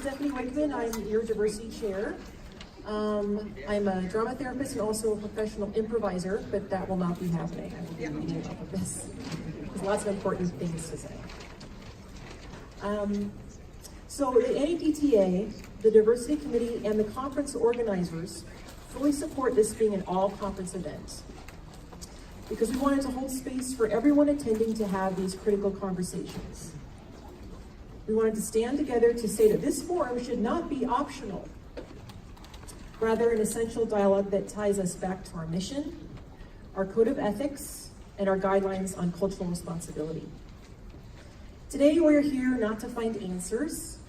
Stephanie Wigman. I'm your diversity chair. I'm a drama therapist and also a professional improviser, but that will not be happening. I will be reading off of this. There's lots of important things to say. So the NADTA, the Diversity Committee, and the conference organizers fully support this being an all-conference event, because we wanted to hold space for everyone attending to have these critical conversations. We wanted to stand together to say that this forum should not be optional, rather an essential dialogue that ties us back to our mission, our code of ethics, and our guidelines on cultural responsibility. Today we're here not to find answers,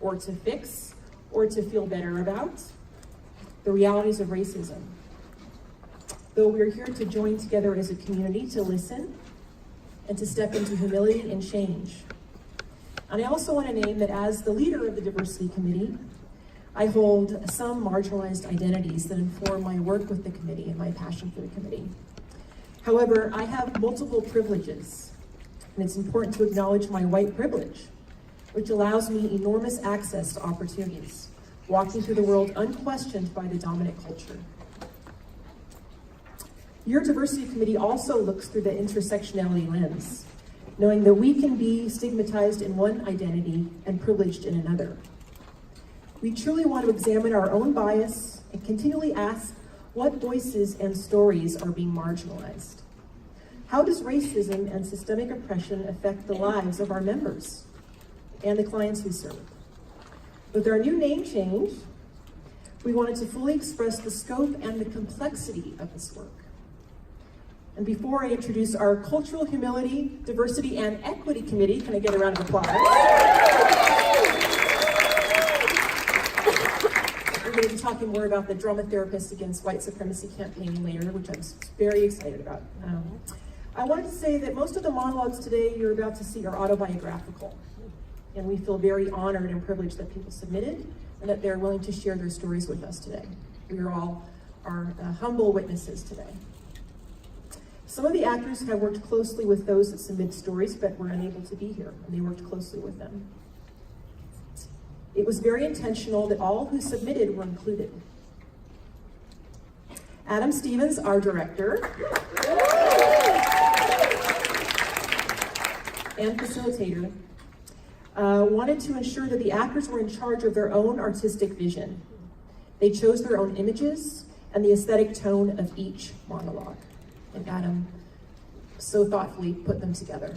or to fix, or to feel better about the realities of racism. Though we're here to join together as a community to listen and to step into humility and change. And I also want to name that as the leader of the Diversity Committee, I hold some marginalized identities that inform my work with the committee and my passion for the committee. However, I have multiple privileges, and it's important to acknowledge my white privilege, which allows me enormous access to opportunities, walking through the world unquestioned by the dominant culture. Your Diversity Committee also looks through the intersectionality lens, knowing that we can be stigmatized in one identity and privileged in another. We truly want to examine our own bias and continually ask what voices and stories are being marginalized. How does racism and systemic oppression affect the lives of our members and the clients we serve? With our new name change, we wanted to fully express the scope and the complexity of this work. And before I introduce our Cultural Humility, Diversity, and Equity Committee, can I get a round of applause? We're going to be talking more about the Drama Therapists Against White Supremacy campaign later, which I'm very excited about. I wanted to say that most of the monologues today you're about to see are autobiographical. And we feel very honored and privileged that people submitted and that they're willing to share their stories with us today. We are all humble witnesses today. Some of the actors have worked closely with those that submit stories, but were unable to be here, and they worked closely with them. It was very intentional that all who submitted were included. Adam Stevens, our director, and facilitator, wanted to ensure that the actors were in charge of their own artistic vision. They chose their own images and the aesthetic tone of each monologue. And Adam so thoughtfully put them together.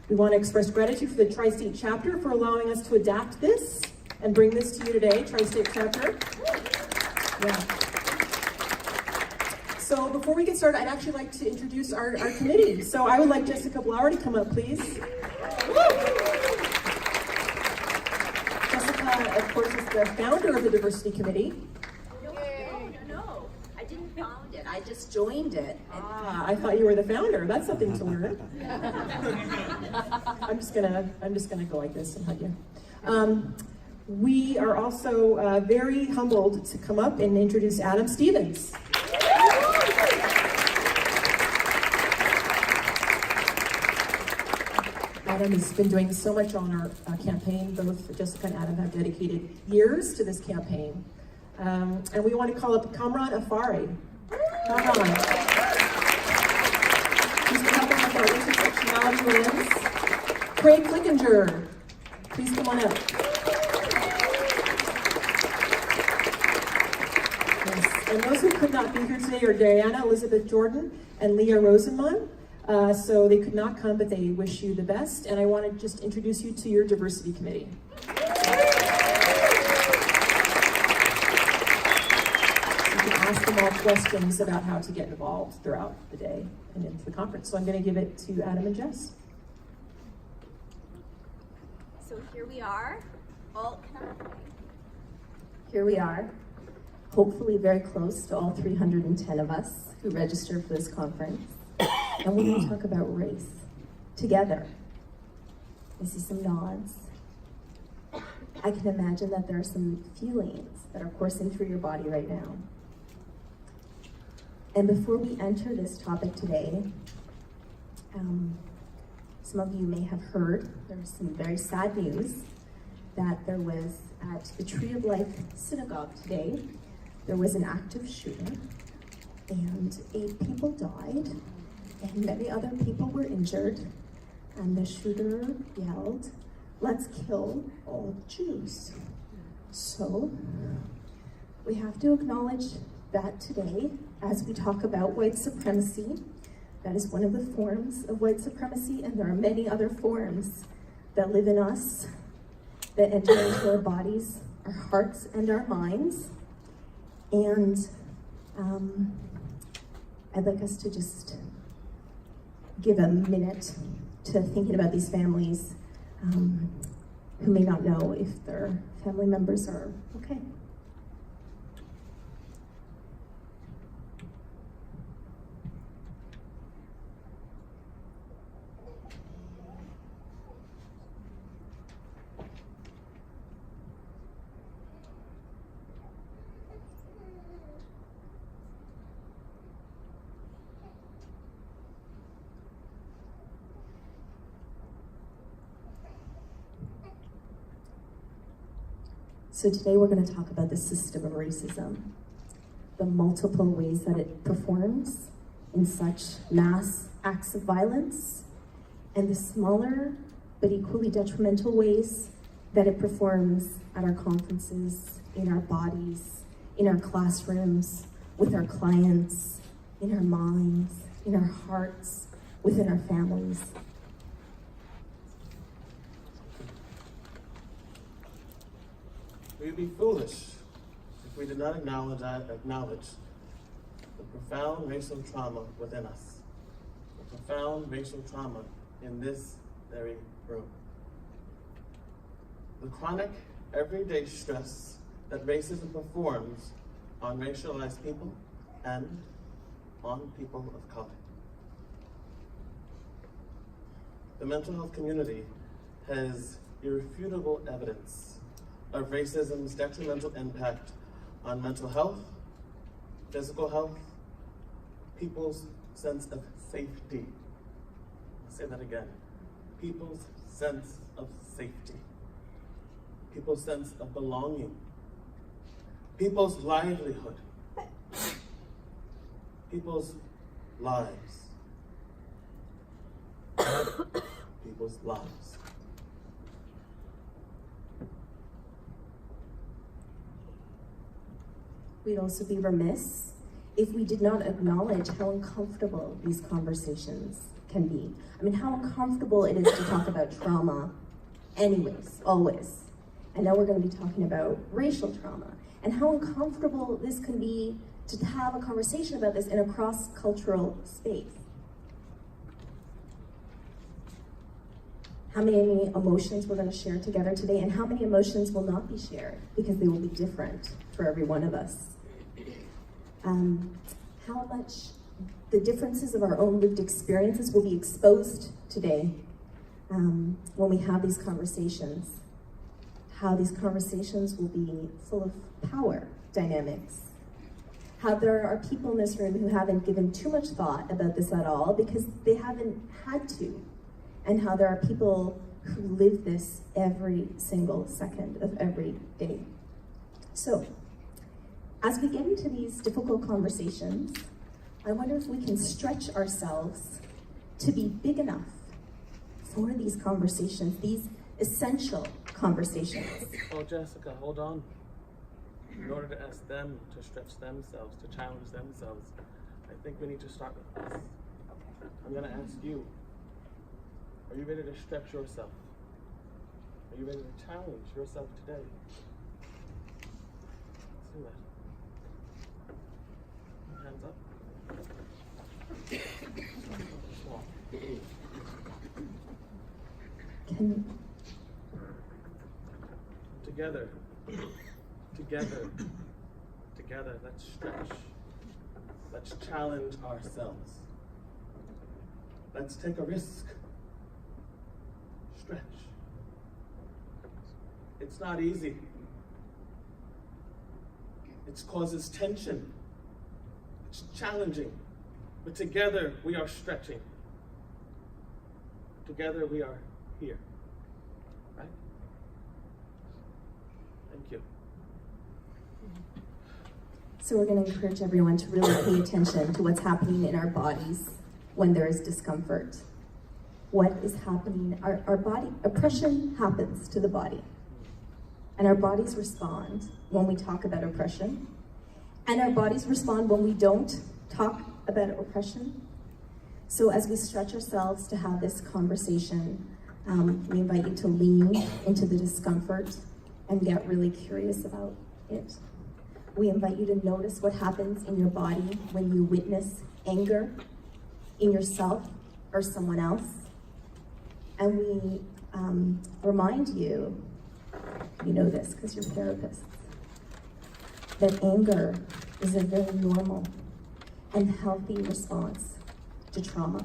We want to express gratitude for the Tri-State chapter for allowing us to adapt this and bring this to you today, Tri-State chapter. Yeah. So before we get started, I'd actually like to introduce our committee. So I would like Jessica Blower to come up, please. Jessica, of course, is the founder of the Diversity Committee. No. I didn't found it. I just joined it. I thought you were the founder. That's something to learn. I'm just gonna go like this and hug you. We are also very humbled to come up and introduce Adam Stevens. Adam has been doing so much on our campaign. Both Jessica and Adam have dedicated years to this campaign. And we want to call up Kamran Afari. Kamran. He's been helping with our intersectionality lens. Craig Flickinger, please come on up. Yes. And those who could not be here today are Diana Elizabeth Jordan and Leah Rosenman. So they could not come, but they wish you the best. And I want to just introduce you to your Diversity Committee. Ask them all questions about how to get involved throughout the day and into the conference. So I'm going to give it to Adam and Jess. So here we are. Here we are, hopefully very close to all 310 of us who registered for this conference. And we're going to talk about race together. I see some nods. I can imagine that there are some feelings that are coursing through your body right now. And before we enter this topic today, some of you may have heard there's some very sad news that there was at the Tree of Life Synagogue today, there was an active shooter, and 8 people died, and many other people were injured, and the shooter yelled, "Let's kill all Jews." So, we have to acknowledge that today, as we talk about white supremacy. That is one of the forms of white supremacy, and there are many other forms that live in us, that enter into our bodies, our hearts, and our minds. And I'd like us to just give a minute to thinking about these families who may not know if their family members are okay. So today we're going to talk about the system of racism, the multiple ways that it performs in such mass acts of violence, and the smaller but equally detrimental ways that it performs at our conferences, in our bodies, in our classrooms, with our clients, in our minds, in our hearts, within our families. We would be foolish if we did not acknowledge the profound racial trauma within us, the profound racial trauma in this very room. The chronic, everyday stress that racism performs on racialized people and on people of color. The mental health community has irrefutable evidence of racism's detrimental impact on mental health, physical health, people's sense of safety. I'll say that again. People's sense of safety. People's sense of belonging. People's livelihood. People's lives. People's lives. We'd also be remiss if we did not acknowledge how uncomfortable these conversations can be. I mean, how uncomfortable it is to talk about trauma anyways, always. And now we're going to be talking about racial trauma, and how uncomfortable this can be to have a conversation about this in a cross-cultural space. How many emotions we're going to share together today, and how many emotions will not be shared because they will be different for every one of us. How much the differences of our own lived experiences will be exposed today when we have these conversations. How these conversations will be full of power dynamics. How there are people in this room who haven't given too much thought about this at all because they haven't had to. And how there are people who live this every single second of every day. So, as we get into these difficult conversations, I wonder if we can stretch ourselves to be big enough for these conversations, these essential conversations. Oh, Jessica, hold on. In order to ask them to stretch themselves, to challenge themselves, I think we need to start with us. I'm going to ask you. Are you ready to stretch yourself? Are you ready to challenge yourself today? Let's do that. Hands up. Together, let's stretch. Let's challenge ourselves. Let's take a risk. Stretch. It's not easy. It causes tension. It's challenging. But together we are stretching. Together we are here. Right? Thank you. So we're going to encourage everyone to really pay attention to what's happening in our bodies when there is discomfort. What is happening? Our body, oppression happens to the body. And our bodies respond when we talk about oppression. And our bodies respond when we don't talk about oppression. So as we stretch ourselves to have this conversation, we invite you to lean into the discomfort and get really curious about it. We invite you to notice what happens in your body when you witness anger in yourself or someone else. And we remind you, you know this because you're therapists, that anger is a very normal and healthy response to trauma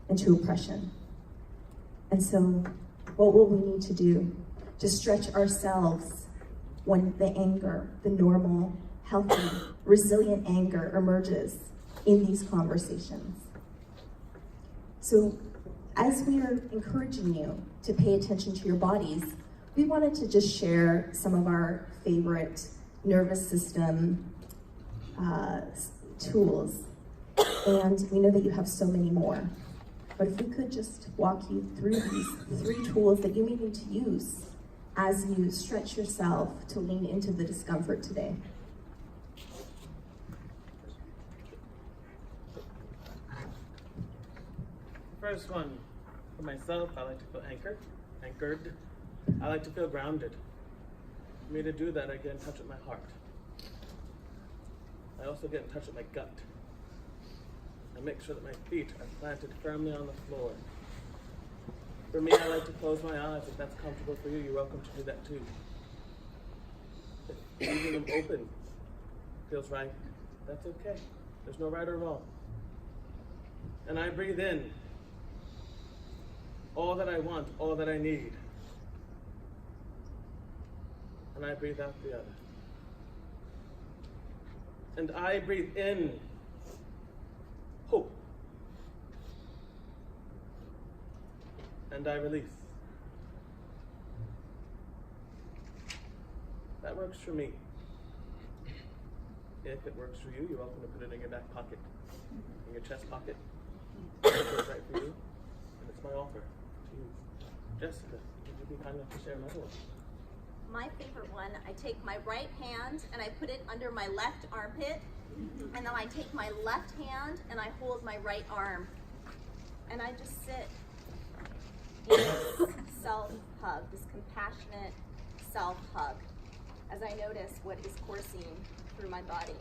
and to oppression. And so what will we need to do to stretch ourselves when the anger, the normal, healthy, resilient anger emerges in these conversations? So as we are encouraging you to pay attention to your bodies, we wanted to just share some of our favorite nervous system tools. And we know that you have so many more. But if we could just walk you through these 3 tools that you may need to use as you stretch yourself to lean into the discomfort today. First one, for myself, I like to feel anchored. I like to feel grounded. For me to do that, I get in touch with my heart. I also get in touch with my gut. I make sure that my feet are planted firmly on the floor. For me, I like to close my eyes. If that's comfortable for you, you're welcome to do that too. If leaving them open feels right, that's okay. There's no right or wrong. And I breathe in all that I want, all that I need. And I breathe out the other. And I breathe in hope. And I release. That works for me. If it works for you, you're welcome to put it in your back pocket, in your chest pocket. It feels right for you, and it's my offer to you. Jessica, would you be kind enough to share another one? My favorite one, I take my right hand and I put it under my left armpit, and then I take my left hand and I hold my right arm, and I just sit in this self-hug, this compassionate self-hug, as I notice what is coursing through my body.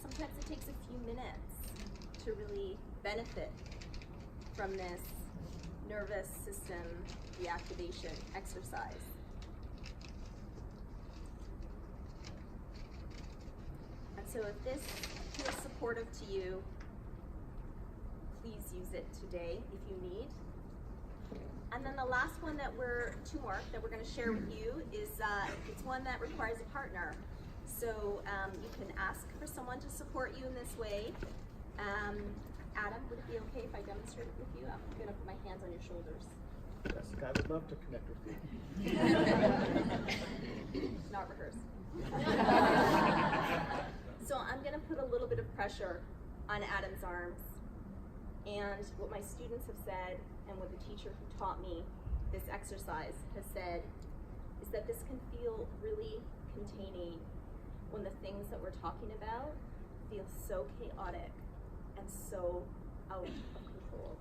Sometimes it takes a few minutes to really benefit from this nervous system reactivation exercise. And so if this feels supportive to you, please use it today if you need. And then the last one that two more that we're going to share with you is it's one that requires a partner. So you can ask for someone to support you in this way. Adam, would it be okay if I demonstrate it with you? I'm going to put my hands on your shoulders. Jessica, I would love to connect with you. Not rehearsed. So I'm going to put a little bit of pressure on Adam's arms. And what my students have said, and what the teacher who taught me this exercise has said, is that this can feel really containing when the things that we're talking about feel so chaotic and so out of control.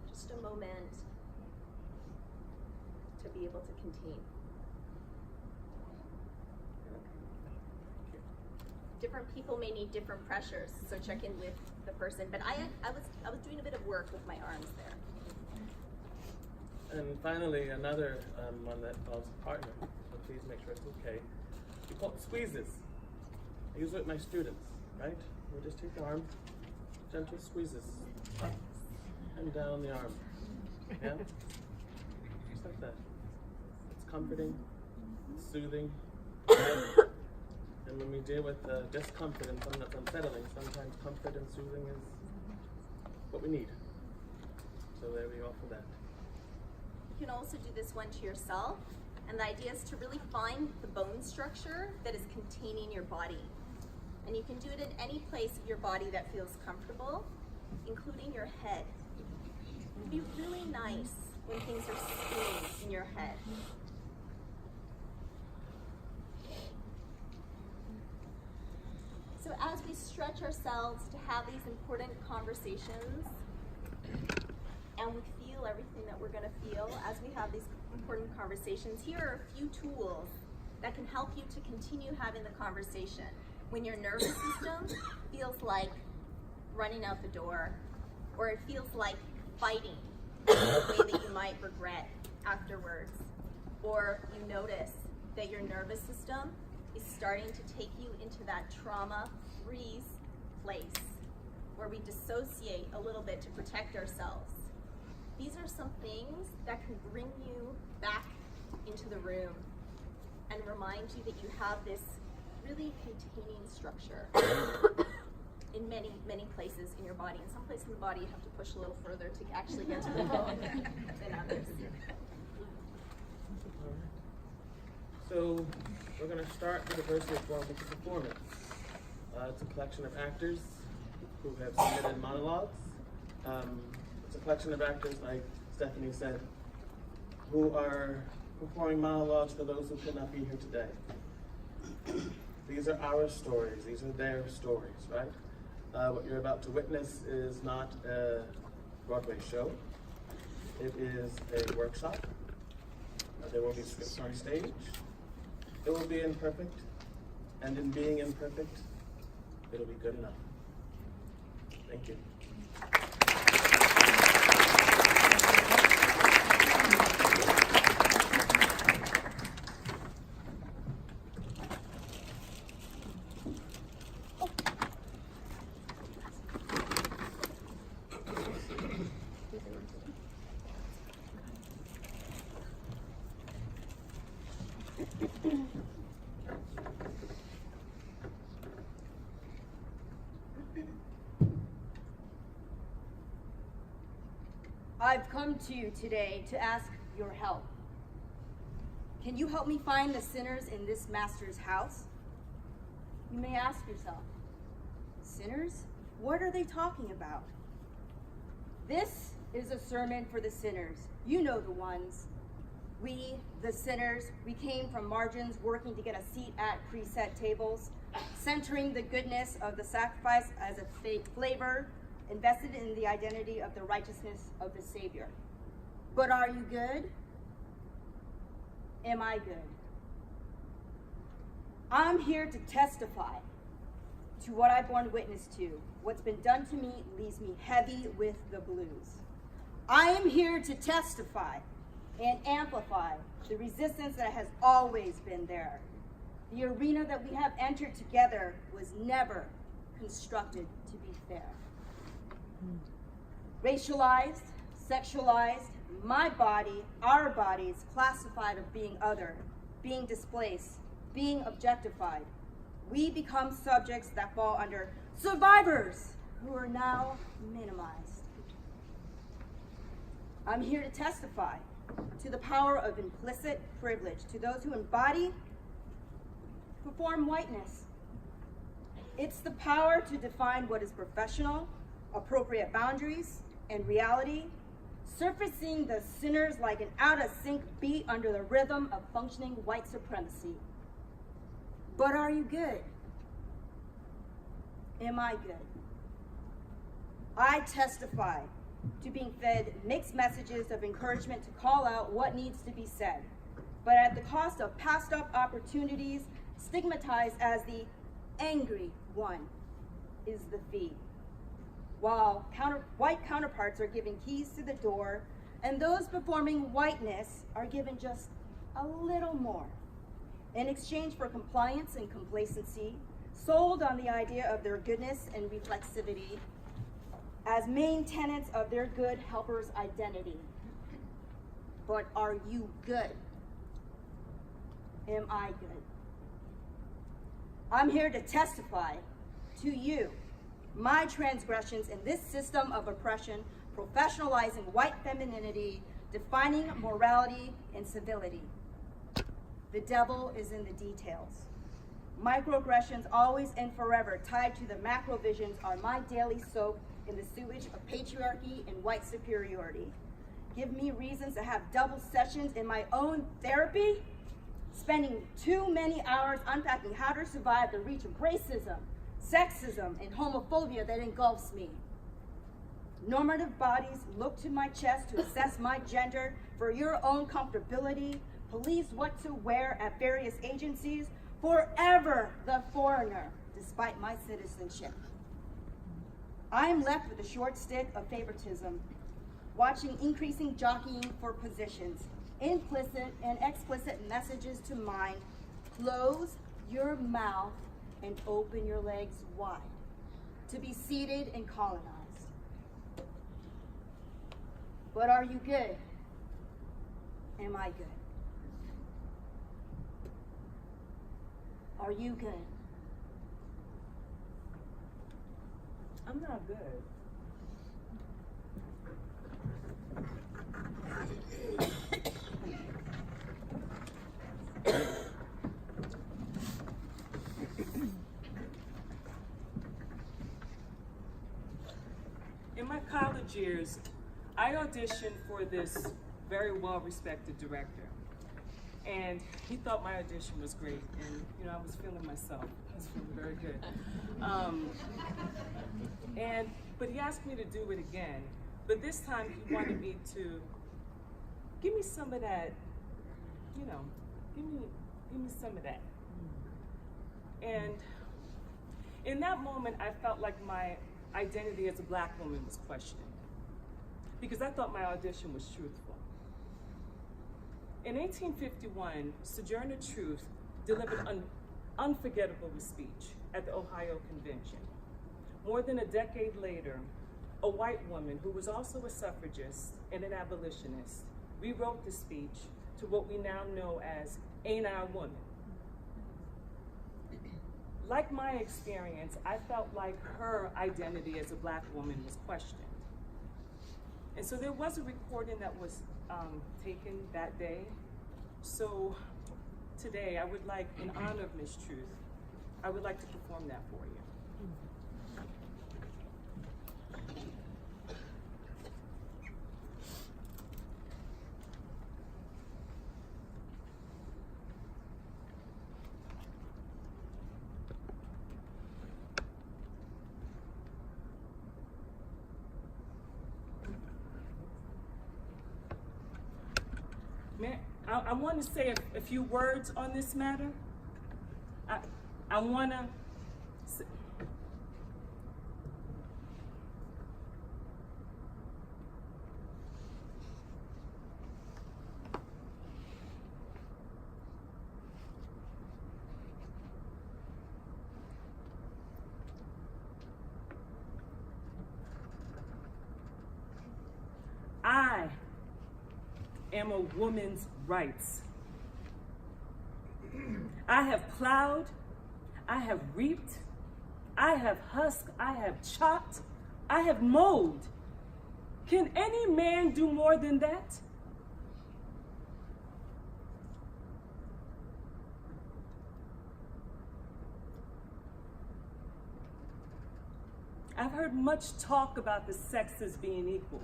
Just a moment to be able to contain. Different people may need different pressures, so check in with the person. But I was doing a bit of work with my arms there. And finally, another one that involves a partner, so please make sure it's okay. We call it squeezes. I use it with my students, right? We just take the arm, gentle squeezes, up and down the arm. Yeah? Just like that. It's comforting, it's soothing. Right? And when we deal with discomfort and something that's unsettling, sometimes comfort and soothing is what we need. So there we go for that. You can also do this one to yourself. And the idea is to really find the bone structure that is containing your body. And you can do it in any place of your body that feels comfortable, including your head. It'd be really nice when things are spinning in your head. So as we stretch ourselves to have these important conversations, and we feel everything that we're going to feel as we have these important conversations, here are a few tools that can help you to continue having the conversation when your nervous system feels like running out the door, or it feels like fighting in a way that you might regret afterwards, or you notice that your nervous system is starting to take you into that trauma freeze place where we dissociate a little bit to protect ourselves. These are some things that can bring you back into the room and remind you that you have this really containing structure in many, many places in your body. In some places in the body, you have to push a little further to actually get to the bone than others. So we're going to start the diversity of form with a performance. It's a collection of actors who have submitted monologues. It's a collection of actors, like Stephanie said, who are performing monologues for those who could not be here today. These are our stories. These are their stories, right? What you're about to witness is not a Broadway show. It is a workshop. There will be scripts on stage. It will be imperfect, and in being imperfect, it'll be good enough. Thank you. I've come to you today to ask your help. Can you help me find the sinners in this master's house? You may ask yourself, sinners? What are they talking about? This is a sermon for the sinners. You know the ones. We, the sinners, we came from margins working to get a seat at preset tables, centering the goodness of the sacrifice as a flavor invested in the identity of the righteousness of the Savior. But are you good? Am I good? I'm here to testify to what I've borne witness to. What's been done to me leaves me heavy with the blues. I am here to testify and amplify the resistance that has always been there. The arena that we have entered together was never constructed to be fair. Racialized, sexualized, my body, our bodies, classified of being other, being displaced, being objectified. We become subjects that fall under survivors who are now minimized. I'm here to testify to the power of implicit privilege, to those who embody, perform whiteness. It's the power to define what is professional, appropriate boundaries, and reality, surfacing the sinners like an out-of-sync beat under the rhythm of functioning white supremacy. But are you good? Am I good? I testify to being fed mixed messages of encouragement to call out what needs to be said, but at the cost of passed up opportunities, stigmatized as the angry one is the fee. While white counterparts are given keys to the door, and those performing whiteness are given just a little more in exchange for compliance and complacency, sold on the idea of their goodness and reflexivity as main tenets of their good helper's identity. But are you good? Am I good? I'm here to testify to you my transgressions in this system of oppression, professionalizing white femininity, defining morality and civility. The devil is in the details. Microaggressions always and forever tied to the macro visions are my daily soak in the sewage of patriarchy and white superiority. Give me reasons to have double sessions in my own therapy, spending too many hours unpacking how to survive the reach of racism, sexism, and homophobia that engulfs me. Normative bodies look to my chest to assess my gender for your own comfortability, police what to wear at various agencies, forever the foreigner, despite my citizenship. I am left with a short stick of favoritism, watching increasing jockeying for positions, implicit and explicit messages to mind. Close your mouth and open your legs wide to be seated and colonized. But are you good? Am I good? Are you good? I'm not good. In my college years, I auditioned for this very well-respected director. And he thought my audition was great, and I was feeling myself. I was feeling very good. But he asked me to do it again. But this time he wanted me to give me some of that, give me some of that. And in that moment, I felt like my identity as a Black woman was questioned, because I thought my audition was truthful. In 1851, Sojourner Truth delivered an unforgettable speech at the Ohio Convention. More than a decade later, a white woman who was also a suffragist and an abolitionist rewrote the speech to what we now know as Ain't I a Woman? Like my experience, I felt like her identity as a Black woman was questioned. And so there was a recording that was taken that day. So today, I would like, in honor of Miss Truth, I would like to perform that for you. I want to say a few words on this matter. I want to I am a woman's rights. I have plowed, I have reaped, I have husked, I have chopped, I have mowed. Can any man do more than that? I've heard much talk about the sexes being equal.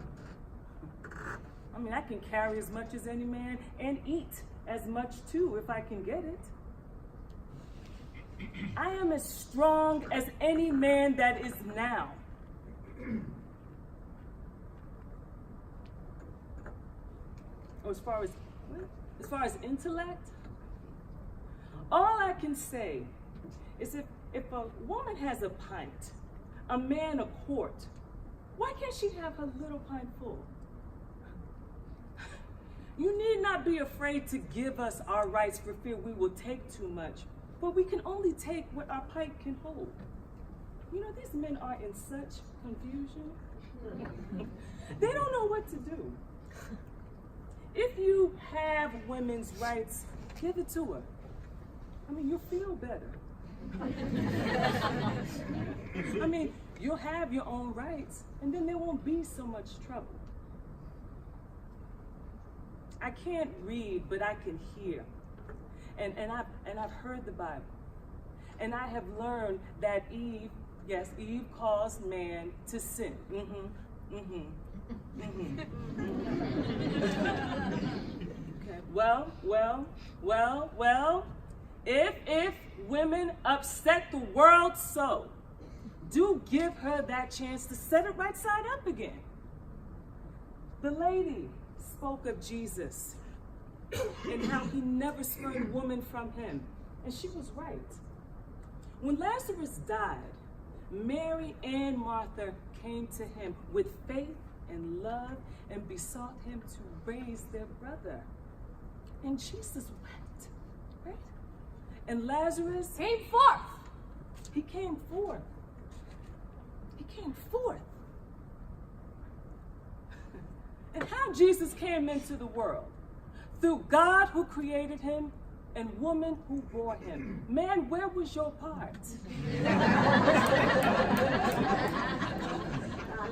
I mean, I can carry as much as any man and eat as much too if I can get it. I am as strong as any man that is now. As far as intellect, all I can say is if a woman has a pint, a man a quart, why can't she have her little pint full? You need not be afraid to give us our rights for fear we will take too much, but we can only take what our pint can hold. You know, these men are in such confusion. They don't know what to do. If you have women's rights, give it to her. I mean, you'll feel better. I mean, you'll have your own rights, and then there won't be so much trouble. I can't read, but I can hear. And I've heard the Bible. And I have learned that Eve caused man to sin. Okay. Well, if women upset the world so, do give her that chance to set it right side up again. The lady spoke of Jesus and how he never spurned woman from him. And she was right. When Lazarus died, Mary and Martha came to him with faith and love and besought him to raise their brother. And Jesus wept, right? And Lazarus Came forth. He came forth. He came forth. And how Jesus came into the world? Through God who created him and woman who bore him. Man, where was your part?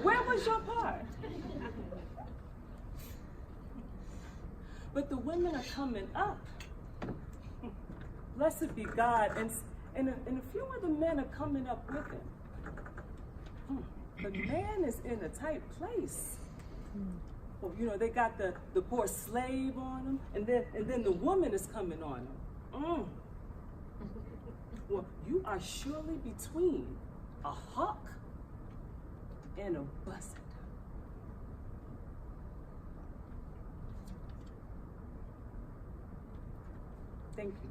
Where was your part? But the women are coming up. Blessed be God. And a few of the men are coming up with him. But man is in a tight place. Well, you know, they got the poor slave on him, and then the woman is coming on him. Well, you are surely between a hawk and a buzzard. Thank you.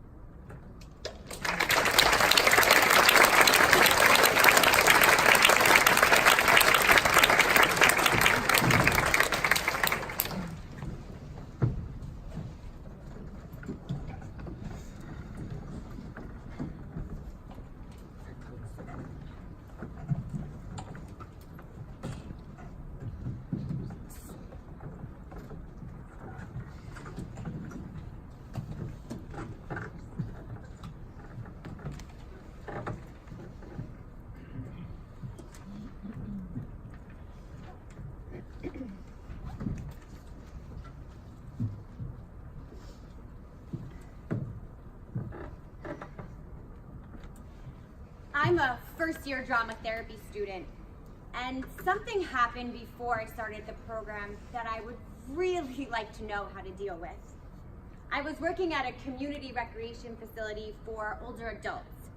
I'm a first-year drama therapy student, and something happened before I started the program that I would really like to know how to deal with. I was working at a community recreation facility for older adults.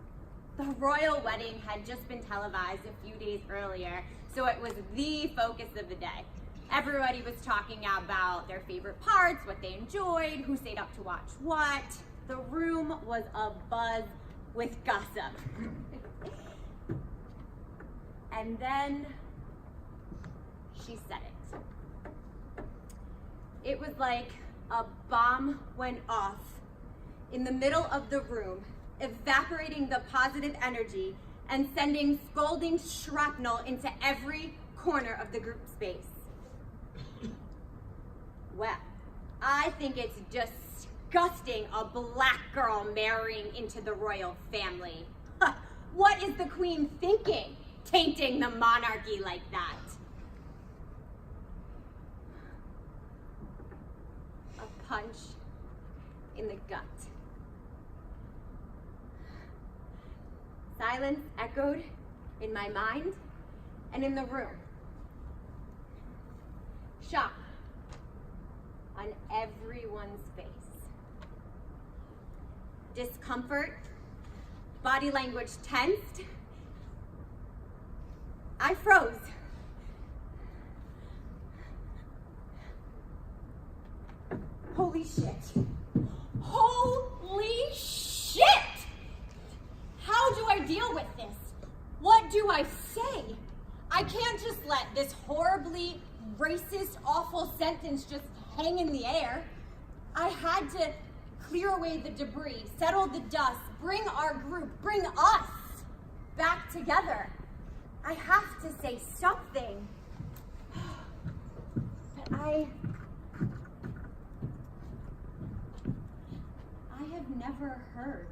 The royal wedding had just been televised a few days earlier, so it was the focus of the day. Everybody was talking about their favorite parts, what they enjoyed, who stayed up to watch what. The room was abuzz with gossip. And then she said it. It was like a bomb went off in the middle of the room, evaporating the positive energy and sending scalding shrapnel into every corner of the group space. Well, I think it's disgusting a black girl marrying into the royal family. What is the queen thinking, tainting the monarchy like that? A punch in the gut. Silence echoed in my mind and in the room. Shock on everyone's face. Discomfort, body language tensed. I froze. Holy shit. Holy shit! How do I deal with this? What do I say? I can't just let this horribly racist, awful sentence just hang in the air. I had to clear away the debris, settle the dust, bring our group, bring us back together. I have to say something. But I have never heard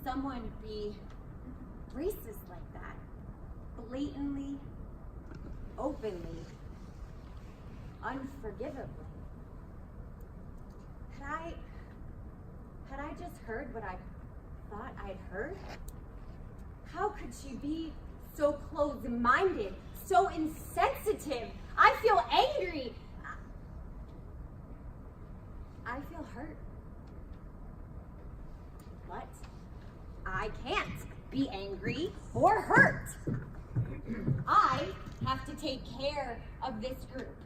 someone be racist like that. Blatantly, openly, unforgivably. Had I just heard what I thought I'd heard? How could she be so closed-minded, so insensitive? I feel angry. I feel hurt. But I can't be angry or hurt. I have to take care of this group.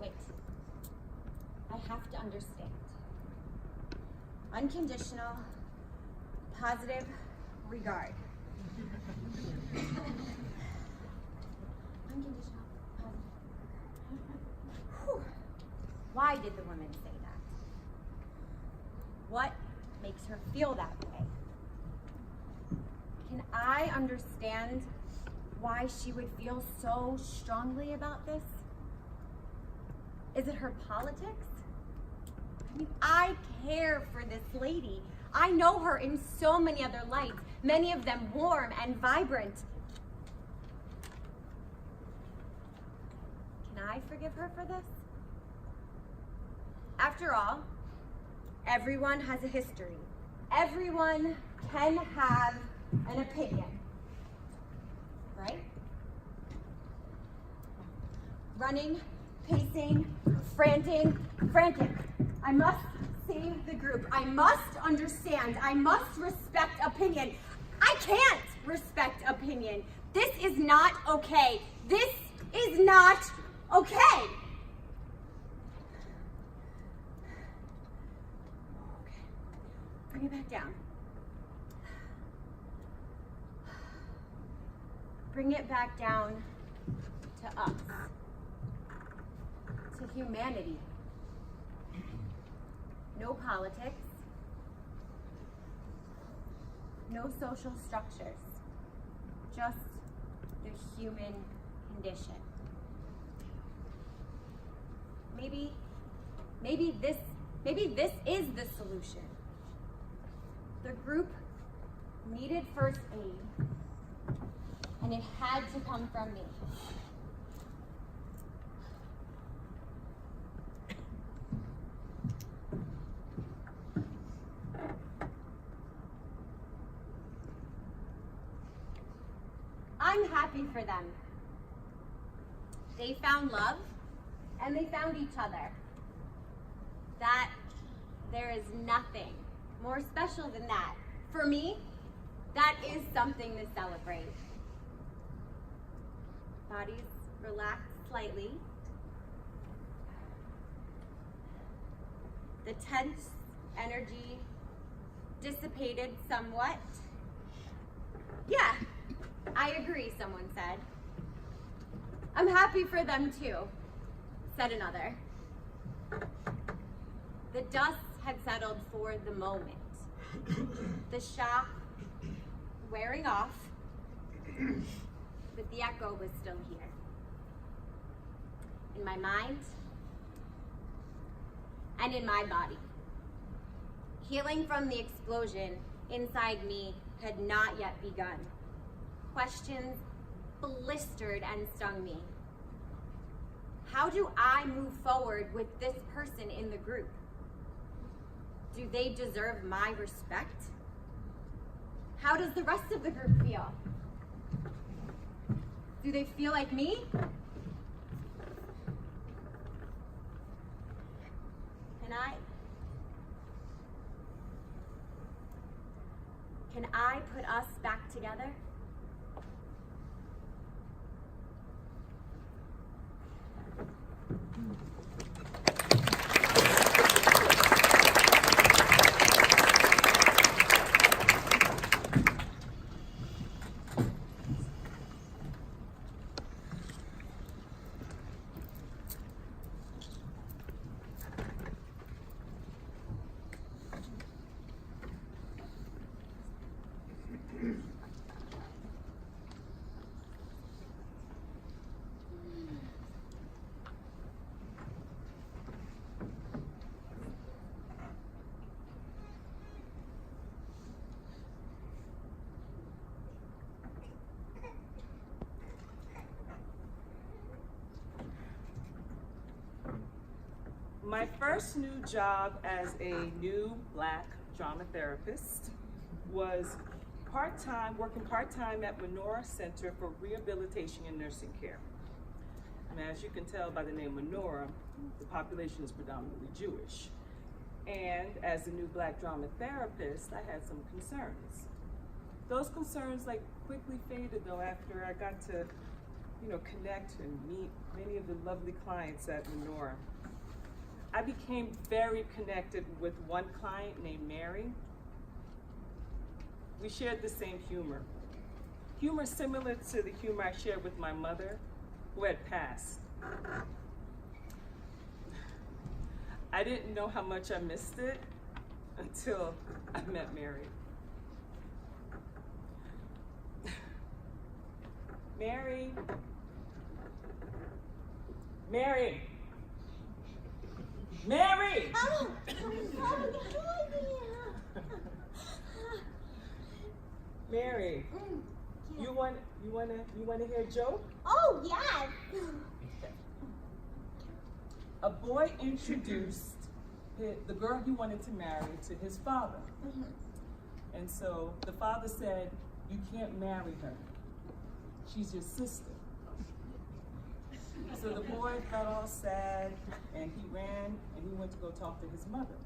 Wait. I have to understand. Unconditional, positive regard. Unconditional, positive regard. Whew. Why did the woman say that? What makes her feel that way? Can I understand why she would feel so strongly about this? Is it her politics? I mean, I care for this lady. I know her in so many other lights, many of them warm and vibrant. Can I forgive her for this? After all, everyone has a history. Everyone can have an opinion, right? Running, pacing, frantic. I must save the group. I must understand. I must respect opinion. I can't respect opinion. This is not okay. This is not okay. Bring it back down. Bring it back down to us, to humanity. No politics, no social structures, just the human condition. Maybe this is the solution. The group needed first aid, and it had to come from me. I'm happy for them. They found love, and they found each other. That there is nothing more special than that. For me, that is something to celebrate. Bodies relax slightly. The tense energy dissipated somewhat. Yeah, I agree, someone said. I'm happy for them too, said another. The dust had settled for the moment. The shock wearing off, but the echo was still here. In my mind and in my body. Healing from the explosion inside me had not yet begun. Questions blistered and stung me. How do I move forward with this person in the group? Do they deserve my respect? How does the rest of the group feel? Do they feel like me? Can I put us back together? My first new job as a new Black drama therapist was working part-time at Menorah Center for Rehabilitation and Nursing Care. And as you can tell by the name Menorah, the population is predominantly Jewish. And as a new Black drama therapist, I had some concerns. Those concerns quickly faded though after I got to, connect and meet many of the lovely clients at Menorah. I became very connected with one client named Mary. We shared the same humor. Humor similar to the humor I shared with my mother, who had passed. I didn't know how much I missed it until I met Mary. Mary. Mary. Mary! Oh, Mary, you wanna hear a joke? oh yes. A boy introduced the girl he wanted to marry to his father. And so the father said, "You can't marry her. She's your sister." So the boy got all sad and he ran and he went to go talk to his mother.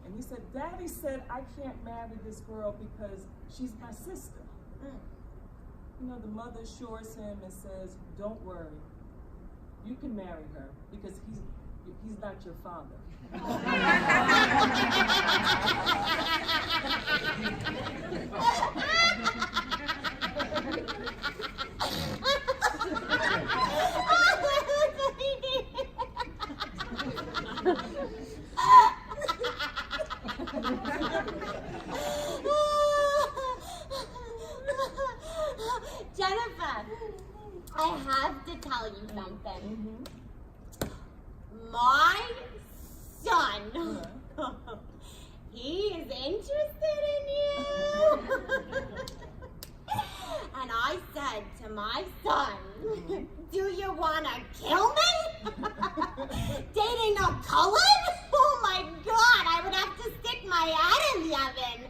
And he said, "Daddy said I can't marry this girl because she's my sister." The mother assures him and says, "Don't worry. You can marry her because he's not your father." Jennifer, I have to tell you something. My son, he is interested in you. And I said to my son, "Do you want to kill me? Dating a colored? Oh my God, I would have to stick my head in the oven.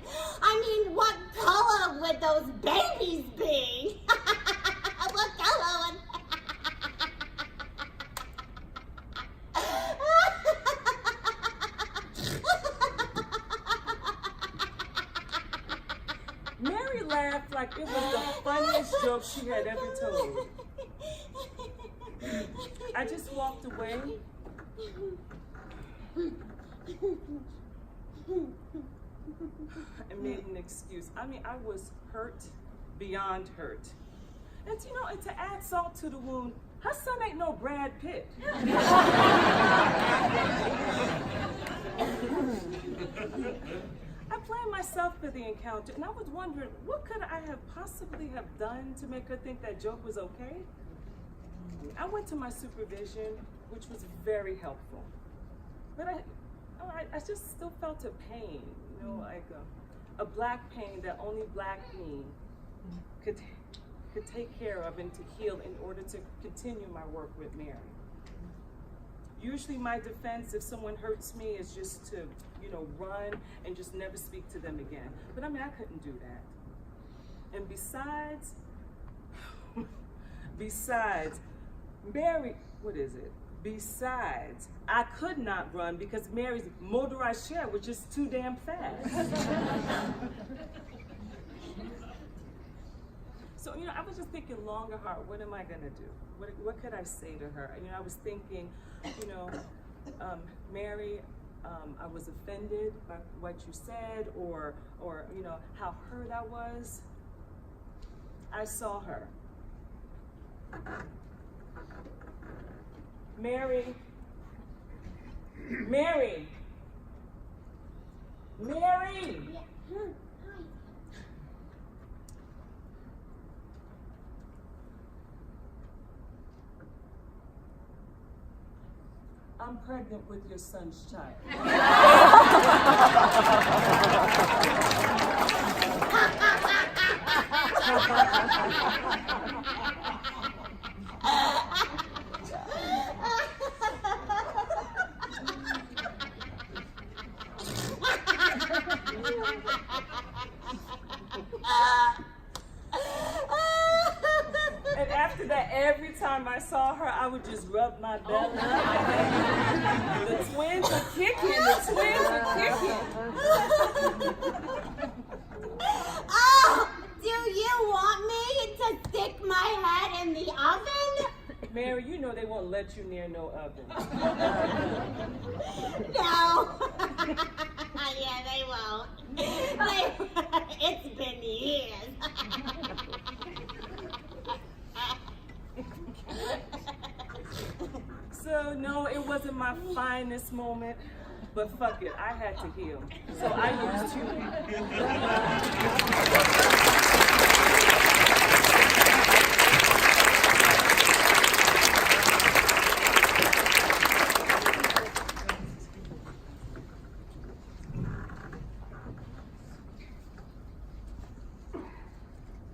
I mean, what color would those babies be?" What color would... Mary laughed like it was the funniest joke she had ever told. I just walked away. And made an excuse. I mean, I was hurt beyond hurt. And and to add salt to the wound, her son ain't no Brad Pitt. I blamed myself for the encounter, and I was wondering, what could I have possibly have done to make her think that joke was okay? I went to my supervision, which was very helpful. But I just still felt a pain, like a Black pain that only Black me could take care of and to heal in order to continue my work with Mary. Usually my defense if someone hurts me is just to, run and just never speak to them again. But I couldn't do that. And besides, Mary, Besides, I could not run because Mary's motorized chair was just too damn fast. So, I was just thinking long and hard, what am I gonna do? What could I say to her? I was thinking, Mary, I was offended by what you said or how hurt I was. I saw her. Mary. Yeah. I'm pregnant with your son's child. And after that, every time I saw her, I would just rub my belly. The twins are kicking. The twins are kicking. Oh, do you want me to stick my head in the oven? Mary, you know they won't let you near no oven. No. Yeah, they won't. It's been years. So, no, it wasn't my finest moment, but fuck it, I had to heal. So I used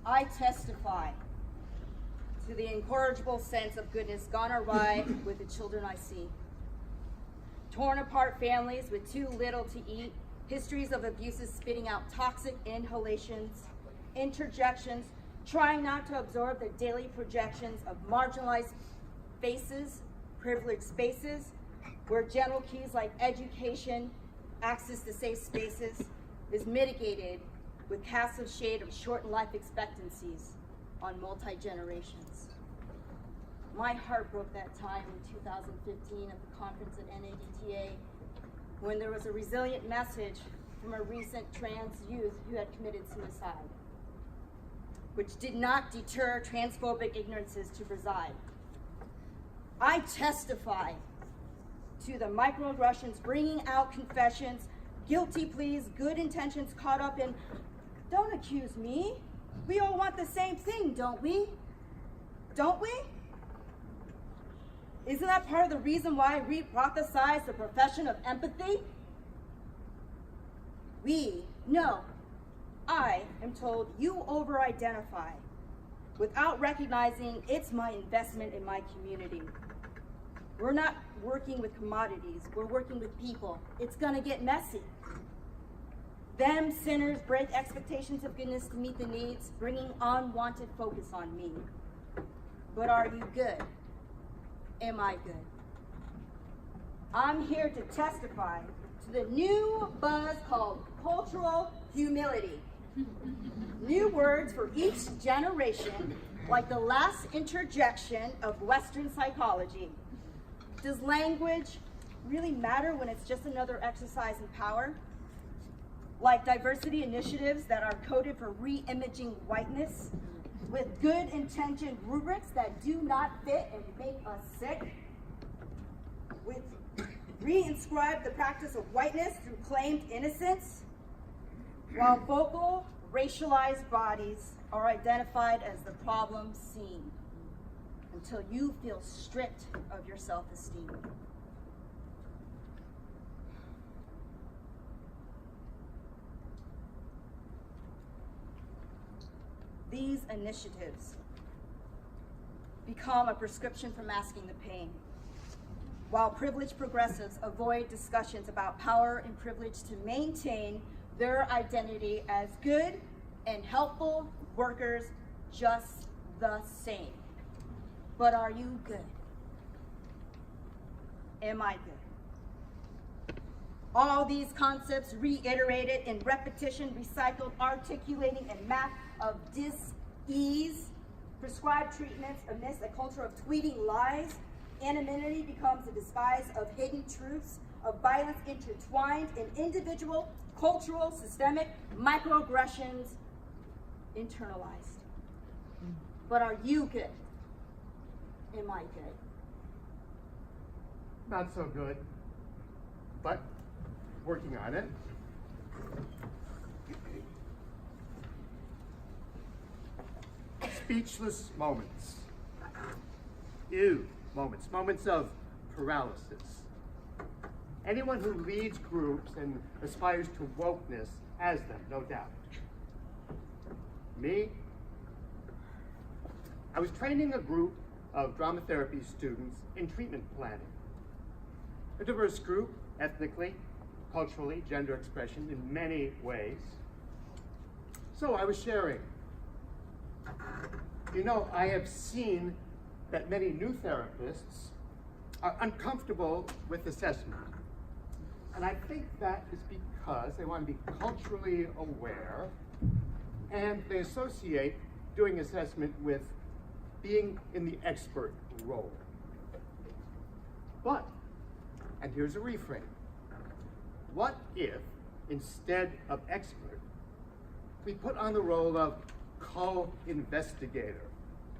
I testify to the incorrigible sense of goodness gone awry with the children I see. Torn apart families with too little to eat, histories of abuses spitting out toxic inhalations, interjections, trying not to absorb the daily projections of marginalized faces, privileged spaces, where general keys like education, access to safe spaces, is mitigated with casts of shade of shortened life expectancies on multi-generations. My heart broke that time in 2015 at the conference at NADTA when there was a resilient message from a recent trans youth who had committed suicide, which did not deter transphobic ignorances to preside. I testify to the microaggressions bringing out confessions, guilty pleas, good intentions caught up in, don't accuse me. We all want the same thing, don't we? Don't we? Isn't that part of the reason why we prophesize the profession of empathy? I am told you over-identify without recognizing it's my investment in my community. We're not working with commodities, we're working with people. It's gonna get messy. Them sinners break expectations of goodness to meet the needs, bringing unwanted focus on me. But are you good? Am I good? I'm here to testify to the new buzz called cultural humility. New words for each generation, like the last interjection of Western psychology. Does language really matter when it's just another exercise in power? Like diversity initiatives that are coded for re-imaging whiteness with good intentioned rubrics that do not fit and make us sick? With re-inscribe the practice of whiteness through claimed innocence, while vocal, racialized bodies are identified as the problem seen until you feel stripped of your self-esteem. These initiatives become a prescription for masking the pain, while privileged progressives avoid discussions about power and privilege to maintain their identity as good and helpful workers just the same. But are you good? Am I good? All these concepts reiterated in repetition, recycled, articulating a map of dis-ease, prescribed treatments amidst a culture of tweeting lies. Anonymity becomes a disguise of hidden truths, of violence intertwined in individual, cultural, systemic microaggressions internalized. But are you good? Am I good? Not so good, but working on it. Speechless moments. Ew moments. Moments of paralysis. Anyone who leads groups and aspires to wokeness has them, no doubt. Me? I was training a group of drama therapy students in treatment planning. A diverse group, ethnically, culturally, gender expression in many ways. So I was sharing. You know, I have seen that many new therapists are uncomfortable with assessment. And I think that is because they want to be culturally aware and they associate doing assessment with being in the expert role. But, and here's a reframe, what if instead of expert, we put on the role of co-investigator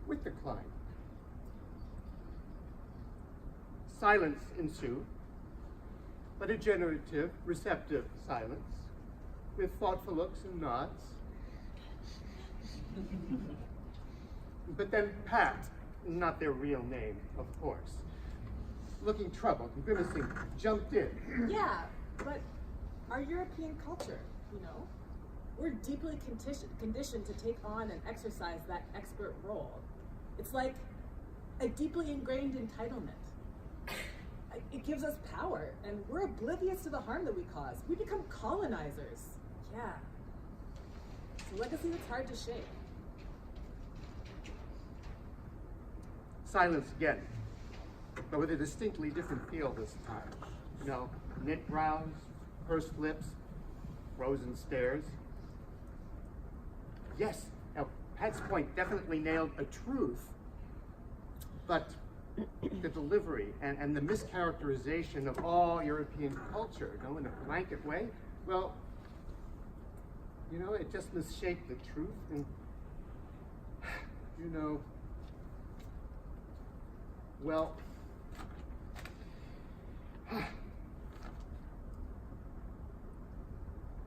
with the client? Silence ensued, but a generative, receptive silence with thoughtful looks and nods. But then Pat, not their real name, of course, looking troubled and grimacing, jumped in. Yeah, but our European culture, you know, we're deeply conditioned to take on and exercise that expert role. It's like a deeply ingrained entitlement. It gives us power, and we're oblivious to the harm that we cause. We become colonizers. Yeah. It's a legacy that's hard to shake. Silence again, but with a distinctly different feel this time. You know, knit brows, pursed lips, frozen stares. Yes, now Pat's point definitely nailed a truth, but the delivery and the mischaracterization of all European culture, you know, in a blanket way, well, you know, it just misshaped the truth. And, you know, well,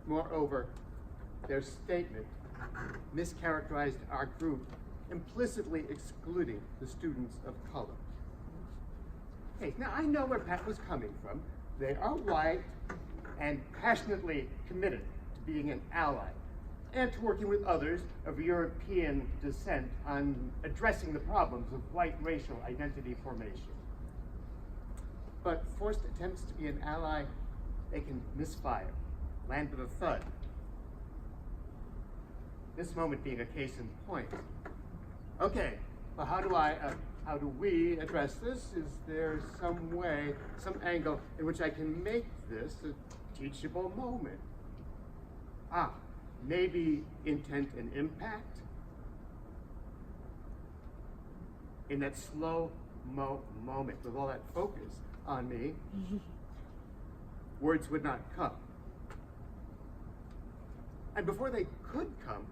moreover, their statement mischaracterized our group, implicitly excluding the students of color. Okay, now I know where Pat was coming from. They are white and passionately committed to being an ally and to working with others of European descent on addressing the problems of white racial identity formation. But forced attempts to be an ally, they can misfire, land with a thud. This moment being a case in point. Okay, well, how do we address this? Is there some way, some angle in which I can make this a teachable moment? Maybe intent and impact? In that slow moment with all that focus on me, words would not come. And before they could come,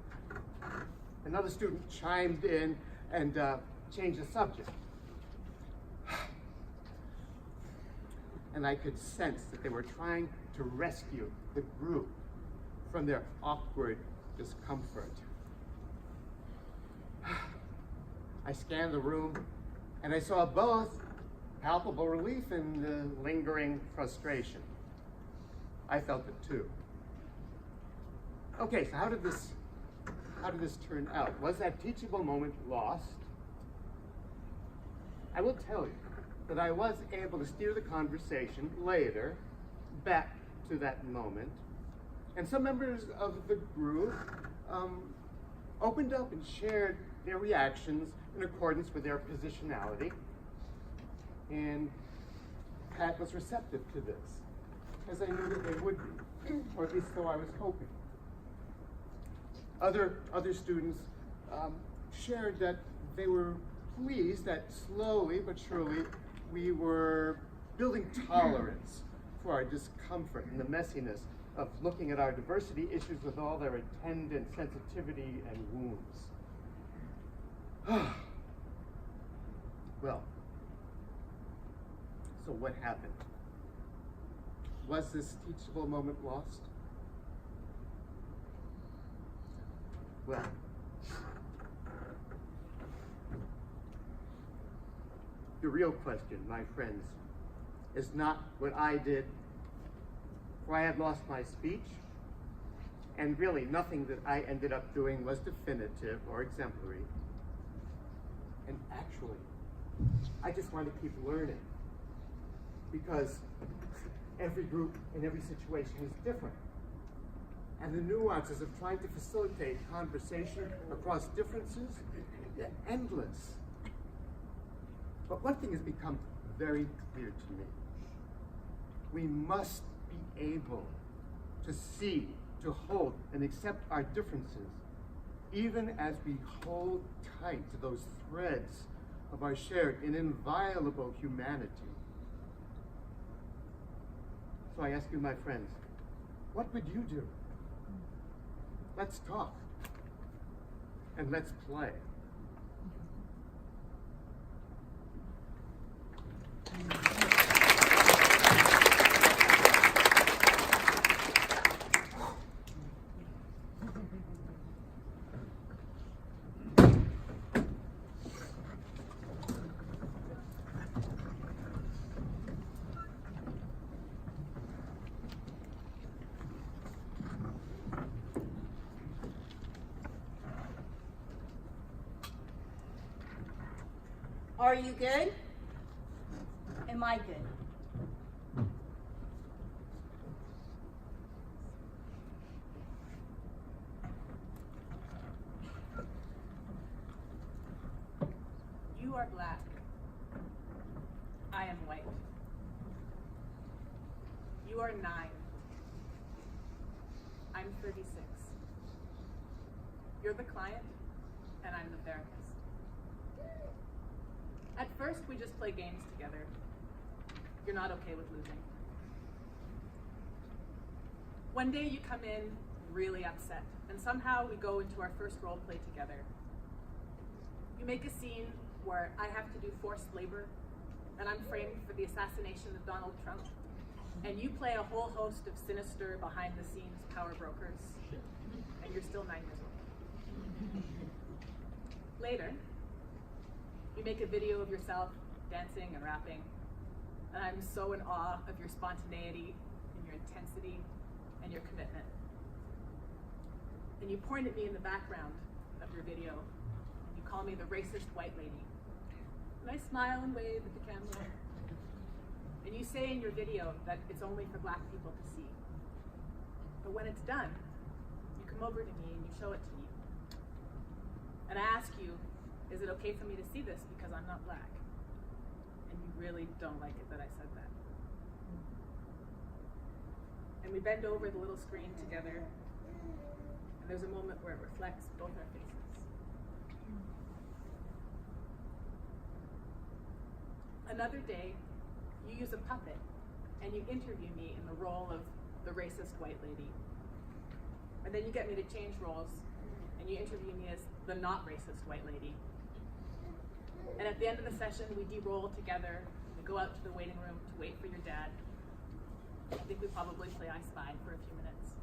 another student chimed in and changed the subject. And I could sense that they were trying to rescue the group from their awkward discomfort. I scanned the room and I saw both palpable relief and lingering frustration. I felt it too. Okay, so how did this turn out? Was that teachable moment lost? I will tell you that I was able to steer the conversation later back to that moment. And some members of the group opened up and shared their reactions in accordance with their positionality. And Pat was receptive to this, as I knew that they would be, or at least so I was hoping. Other students shared that they were pleased that slowly but surely we were building tolerance for our discomfort and the messiness of looking at our diversity issues with all their attendant sensitivity and wounds. Well, so what happened? Was this teachable moment lost? Well, the real question, my friends, is not what I did, for I had lost my speech, and really nothing that I ended up doing was definitive or exemplary. And actually, I just want to keep learning, because Every group in every situation is different. And the nuances of trying to facilitate conversation across differences, they're endless. But one thing has become very clear to me. We must be able to see, to hold, and accept our differences, even as we hold tight to those threads of our shared and inviolable humanity. So I ask you, my friends, what would you do? Let's talk, and let's play. Are you good? Am I good? You are black. I am white. You are 9. I'm 36. You're the client, and I'm the therapist. At first, we just play games together. You're not okay with losing. One day you come in really upset, and somehow we go into our first role play together. You make a scene where I have to do forced labor, and I'm framed for the assassination of Donald Trump, and you play a whole host of sinister, behind-the-scenes power brokers, and you're still 9 years old. Later, you make a video of yourself dancing and rapping, and I'm so in awe of your spontaneity and your intensity and your commitment. And you point at me in the background of your video, and you call me the racist white lady. And I smile and wave at the camera. And you say in your video that it's only for black people to see. But when it's done, you come over to me and you show it to me. And I ask you, is it okay for me to see this because I'm not black? And you really don't like it that I said that. And we bend over the little screen together, and there's a moment where it reflects both our faces. Another day, you use a puppet, and you interview me in the role of the racist white lady. And then you get me to change roles, and you interview me as the not racist white lady. And at the end of the session, we de-roll together, we go out to the waiting room to wait for your dad. I think we probably play I Spy for a few minutes.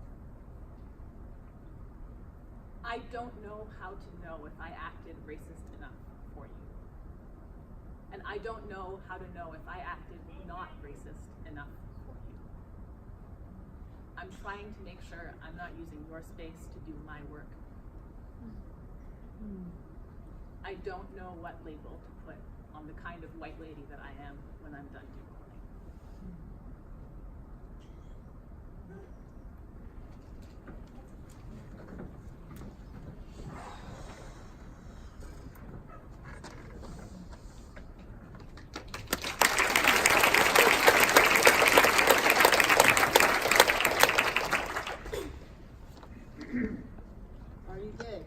I don't know how to know if I acted racist enough for you. And I don't know how to know if I acted not racist enough for you. I'm trying to make sure I'm not using your space to do my work. I don't know what label to put on the kind of white lady that I am when I'm done de-rolling. Are you good?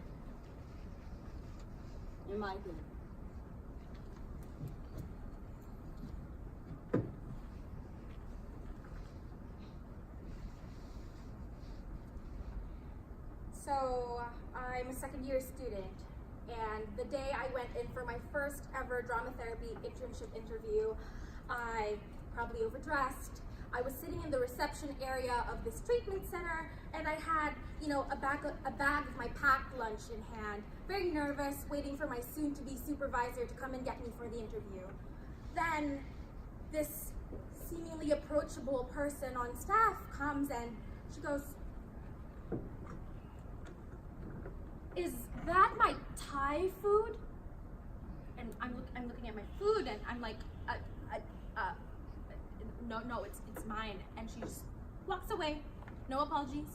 Am I good? So I'm a second-year student, and the day I went in for my first ever drama therapy internship interview, I probably overdressed. I was sitting in the reception area of this treatment center, and I had, a bag of my packed lunch in hand, very nervous, waiting for my soon-to-be supervisor to come and get me for the interview. Then this seemingly approachable person on staff comes and she goes, "Is that my Thai food?" And I'm looking at my food and I'm like, no, it's mine. And she just walks away, no apologies.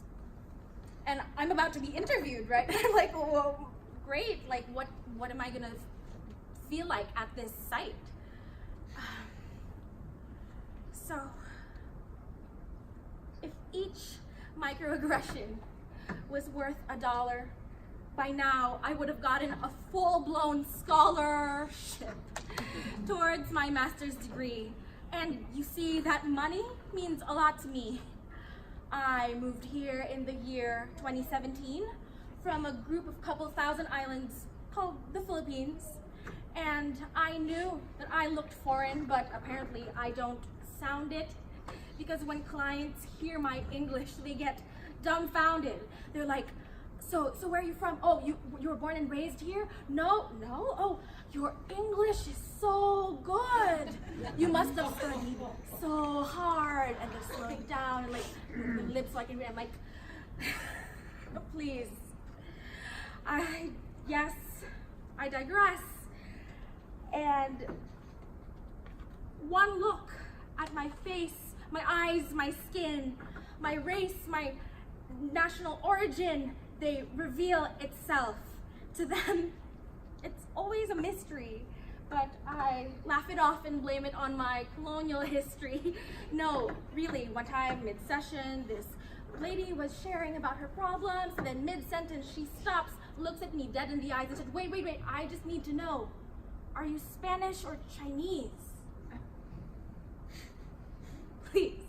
And I'm about to be interviewed, right? I'm like, well, great, like what am I gonna feel like at this site? So, if each microaggression was worth $1, by now I would have gotten a full-blown scholarship towards my master's degree. And you see, that money means a lot to me. I moved here in the year 2017 from a group of couple thousand islands called the Philippines. And I knew that I looked foreign, but apparently I don't sound it. Because when clients hear my English, they get dumbfounded. They're like, so where are you from? Oh, you were born and raised here? No? Oh, your English is so good. You must have studied so hard. And they're slowing down and like moving lips so I can read. I'm like, please. Yes, I digress. And one look at my face, my eyes, my skin, my race, my national origin, they reveal itself. To them, it's always a mystery, but I laugh it off and blame it on my colonial history. No, really, one time mid-session, this lady was sharing about her problems, and then mid-sentence she stops, looks at me dead in the eyes and said, wait, I just need to know, are you Spanish or Chinese? Please.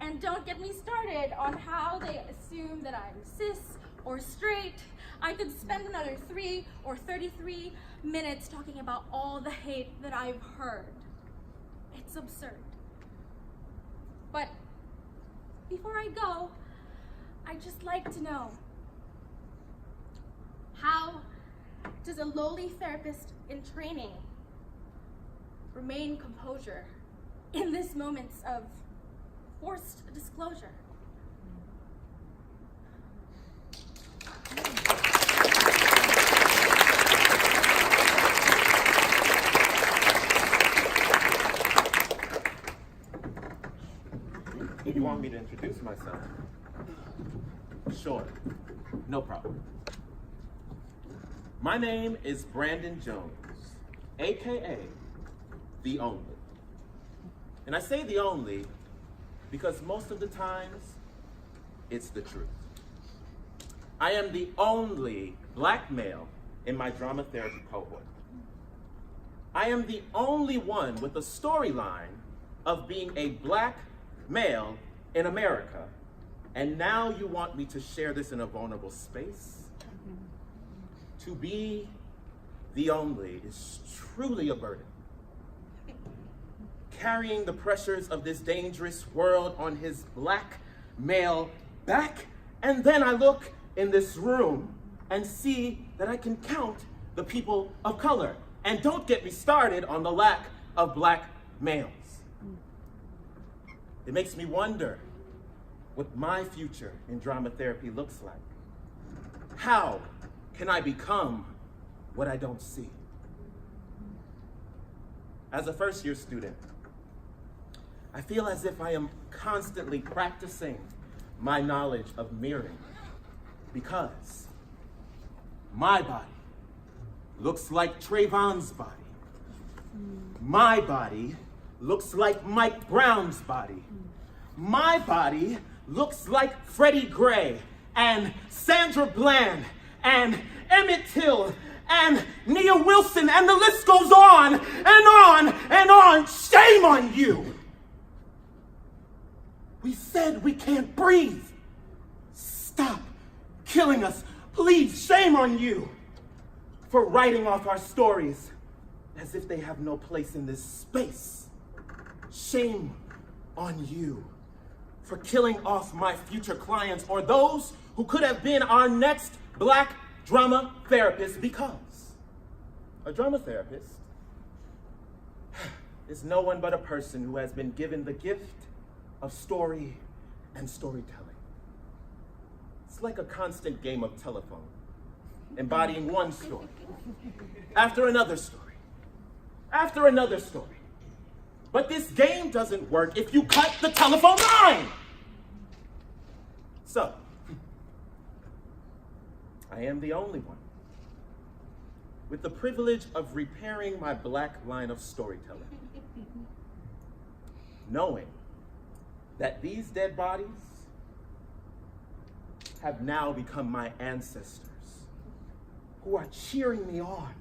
And don't get me started on how they assume that I'm cis or straight. I could spend another 3 or 33 minutes talking about all the hate that I've heard. It's absurd. But before I go, I'd just like to know, how does a lowly therapist in training remain composure in this moments of forced disclosure? You want me to introduce myself? Sure, no problem. My name is Brandon Jones, AKA The Only. And I say the only because most of the times, it's the truth. I am the only black male in my drama therapy cohort. I am the only one with a storyline of being a black male in America. And now you want me to share this in a vulnerable space? To be the only is truly a burden. Carrying the pressures of this dangerous world on his black male back, and then I look in this room and see that I can count the people of color. And don't get me started on the lack of black males. It makes me wonder what my future in drama therapy looks like. How can I become what I don't see? As a first-year student, I feel as if I am constantly practicing my knowledge of mirroring, because my body looks like Trayvon's body. My body looks like Mike Brown's body. My body looks like Freddie Gray and Sandra Bland and Emmett Till and Nia Wilson, and the list goes on and on and on. Shame on you. We said we can't breathe. Stop killing us. Please, shame on you for writing off our stories as if they have no place in this space. Shame on you for killing off my future clients or those who could have been our next black drama therapist, because a drama therapist is no one but a person who has been given the gift of story and storytelling. It's like a constant game of telephone, embodying one story after another story after another story. But this game doesn't work if you cut the telephone line. So, I am the only one with the privilege of repairing my black line of storytelling, knowing that these dead bodies have now become my ancestors, who are cheering me on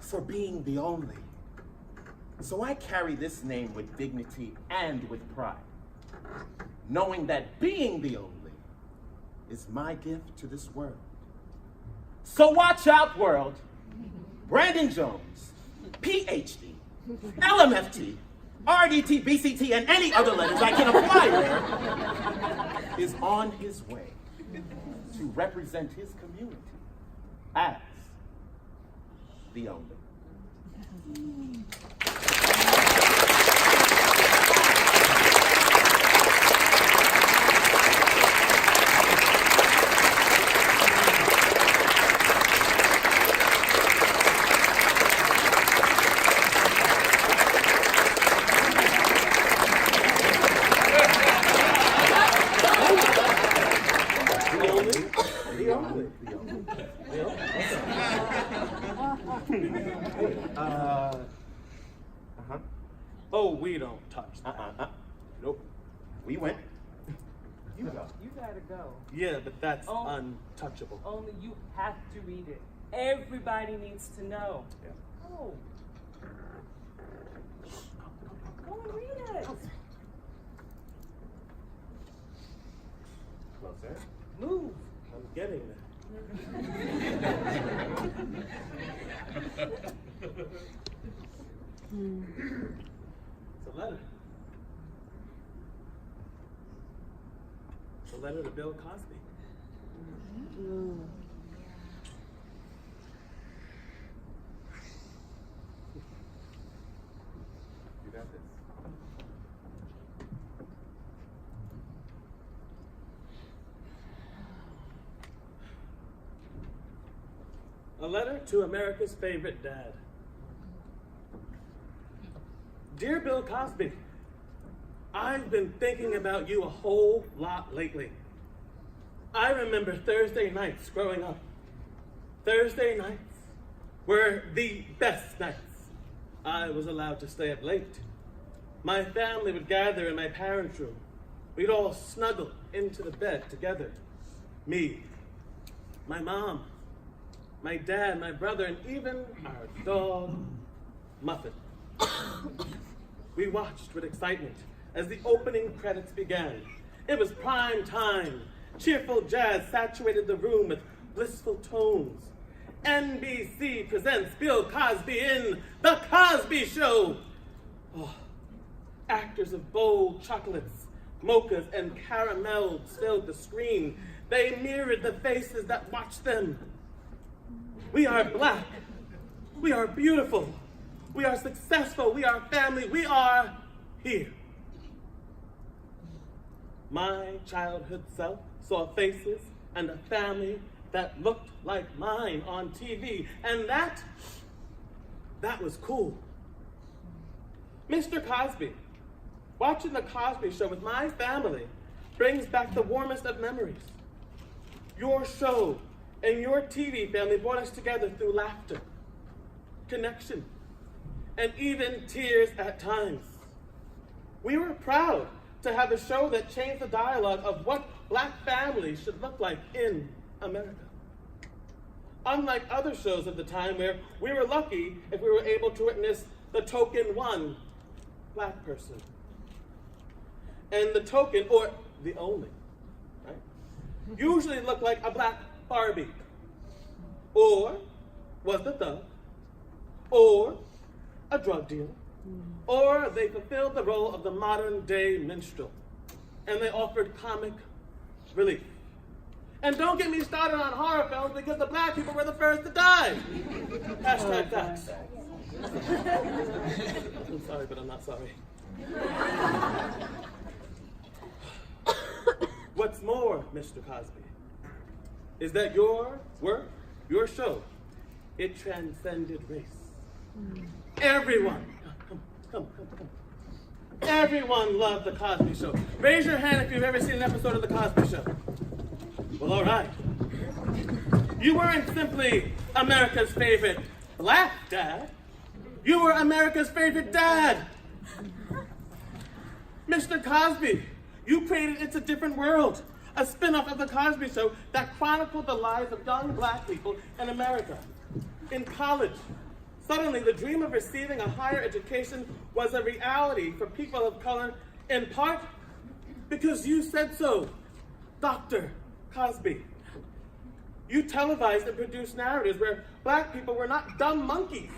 for being the only. So I carry this name with dignity and with pride, knowing that being the only is my gift to this world. So watch out, world. Brandon Jones, PhD, LMFT, RDT, BCT, and any other letters I can apply there, is on his way to represent his community as the only. Oh, we don't touch that. Nope. We went. You go. You gotta go. Yeah, but that's Oh. untouchable. Only you have to read it. Everybody needs to know. Yeah. Oh. Go and read it. Closer. Move. I'm getting there. It's a letter. It's a letter to Bill Cosby. You got this. A letter to America's favorite dad. Dear Bill Cosby, I've been thinking about you a whole lot lately. I remember Thursday nights growing up. Thursday nights were the best nights. I was allowed to stay up late. My family would gather in my parents' room. We'd all snuggle into the bed together. Me, my mom, my dad, my brother, and even our dog, Muffin. We watched with excitement as the opening credits began. It was prime time. Cheerful jazz saturated the room with blissful tones. NBC presents Bill Cosby in The Cosby Show. Oh, actors of bold chocolates, mochas, and caramels filled the screen. They mirrored the faces that watched them. We are black. We are beautiful. We are successful. We are family. We are here. My childhood self saw faces and a family that looked like mine on TV, and that was cool. Mr. Cosby, watching The Cosby Show with my family brings back the warmest of memories. Your show and your TV family brought us together through laughter, connection, and even tears at times. We were proud to have a show that changed the dialogue of what black families should look like in America. Unlike other shows of the time where we were lucky if we were able to witness the token one black person. And the token, or the only, right, usually looked like a black Barbie, or was the thug, or a drug dealer, or they fulfilled the role of the modern day minstrel, and they offered comic relief. And don't get me started on horror films because the black people were the first to die. Hashtag facts. I'm sorry, but I'm not sorry. What's more, Mr. Cosby, is that your work, your show, it transcended race. Everyone, come. Everyone loved The Cosby Show. Raise your hand if you've ever seen an episode of The Cosby Show. Well, all right. You weren't simply America's favorite black dad. You were America's favorite dad. Mr. Cosby, you created It's a Different World, a spin-off of The Cosby Show that chronicled the lives of young black people in America. In college, suddenly the dream of receiving a higher education was a reality for people of color, in part because you said so, Dr. Cosby. You televised and produced narratives where black people were not dumb monkeys.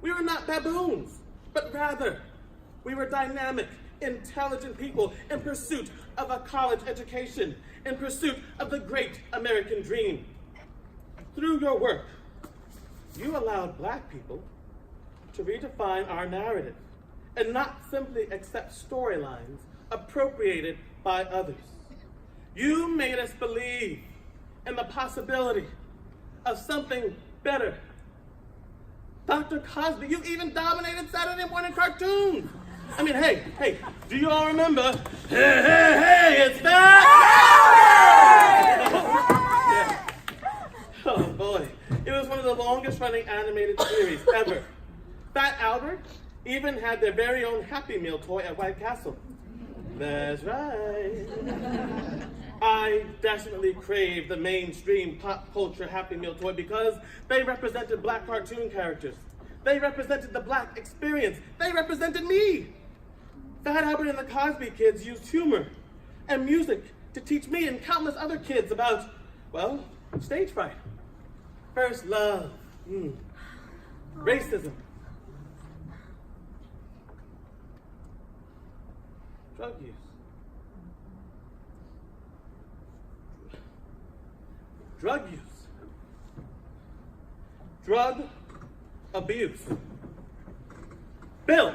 We were not baboons, but rather we were dynamic, intelligent people in pursuit of a college education, in pursuit of the great American dream. Through your work, you allowed black people to redefine our narrative and not simply accept storylines appropriated by others. You made us believe in the possibility of something better. Dr. Cosby, you even dominated Saturday morning cartoons. I mean, hey, do you all remember? Hey, it's back! Yeah. Oh boy, it was one of the longest running animated series ever. Fat Albert even had their very own Happy Meal toy at White Castle. That's right. I desperately craved the mainstream pop culture Happy Meal toy because they represented black cartoon characters. They represented the black experience. They represented me. Fat Albert and the Cosby Kids used humor and music to teach me and countless other kids about, well, stage fright, first love, racism, drug use, drug abuse. Bill,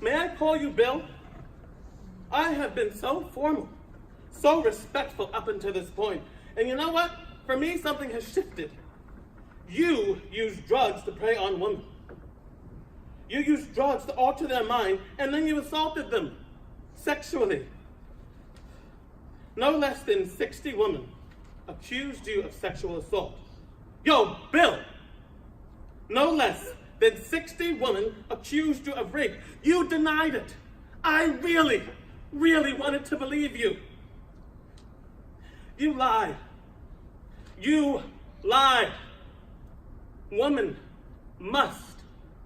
may I call you Bill? I have been so formal, so respectful up until this point. And you know what? For me, something has shifted. You use drugs to prey on women. You used drugs to alter their mind, and then you assaulted them sexually. No less than 60 women accused you of sexual assault. Yo, Bill, no less than 60 women accused you of rape. You denied it. I really wanted to believe you. You lied. You lied. Woman must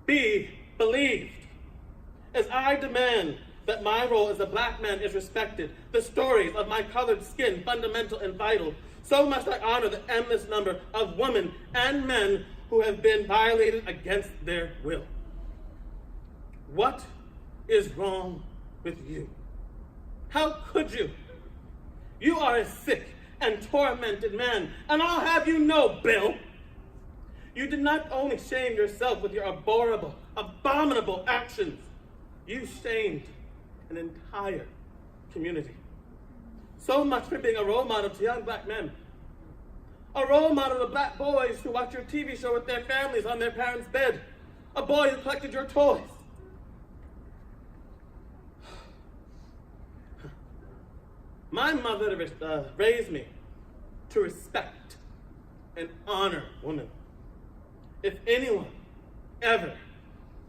be believed. As I demand that my role as a black man is respected, the stories of my colored skin fundamental and vital, so must I honor the endless number of women and men who have been violated against their will. What is wrong with you? How could you? You are a sick and tormented man, and I'll have you know, Bill, you did not only shame yourself with your abhorrible, abominable actions, you shamed an entire community. So much for being a role model to young black men. A role model to black boys who watch your TV show with their families on their parents' bed. A boy who collected your toys. My mother raised me to respect and honor women. If anyone ever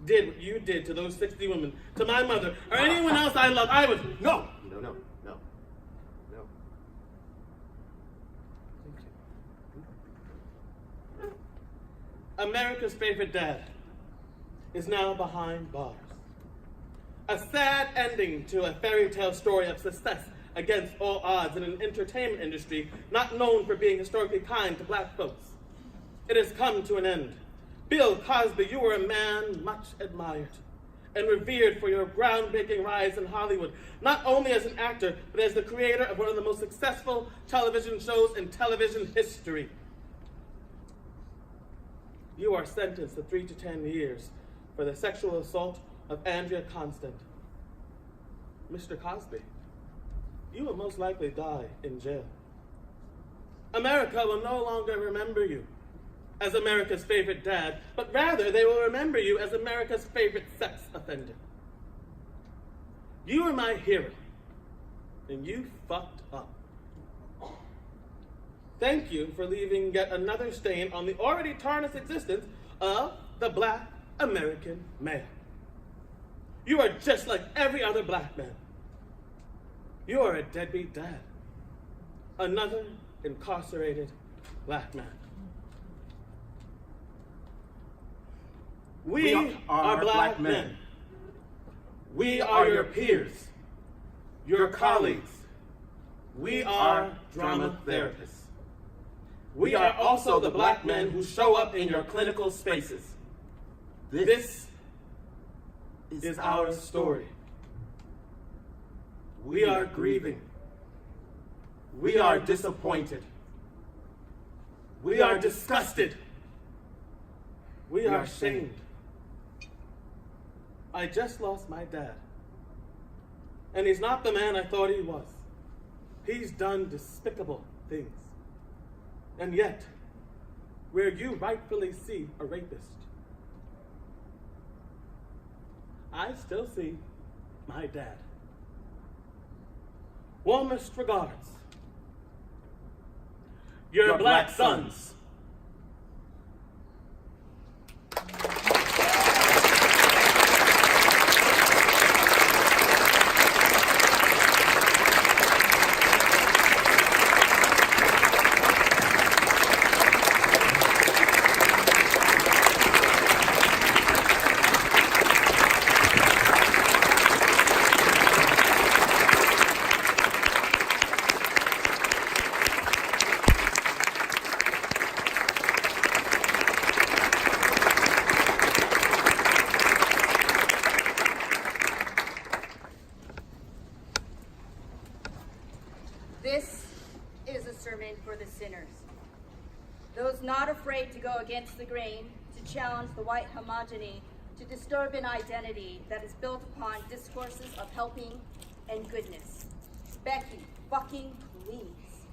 did what you did to those 60 women, to my mother, or anyone else I love, I would... No. America's favorite dad is now behind bars. A sad ending to a fairy tale story of success against all odds in an entertainment industry not known for being historically kind to black folks. It has come to an end. Bill Cosby, you were a man much admired and revered for your groundbreaking rise in Hollywood, not only as an actor, but as the creator of one of the most successful television shows in television history. You are sentenced to 3 to 10 years for the sexual assault of Andrea Constant. Mr. Cosby, you will most likely die in jail. America will no longer remember you as America's favorite dad, but rather they will remember you as America's favorite sex offender. You were my hero, and you fucked up. Thank you for leaving yet another stain on the already tarnished existence of the Black American male. You are just like every other black man. You are a deadbeat dad. Another incarcerated black man. We are black men. We are your peers, your colleagues. We are drama therapists. We are also the black men who show up in your clinical spaces. This is our story. We are grieving. We are disappointed. We are disgusted. We are shamed. I just lost my dad. And he's not the man I thought he was. He's done despicable things. And yet, where you rightfully see a rapist, I still see my dad. Warmest regards. Your black sons. This is a sermon for the sinners. Those not afraid to go against the grain, to challenge the white homogeny, to disturb an identity that is built upon discourses of helping and goodness. Becky, fucking please.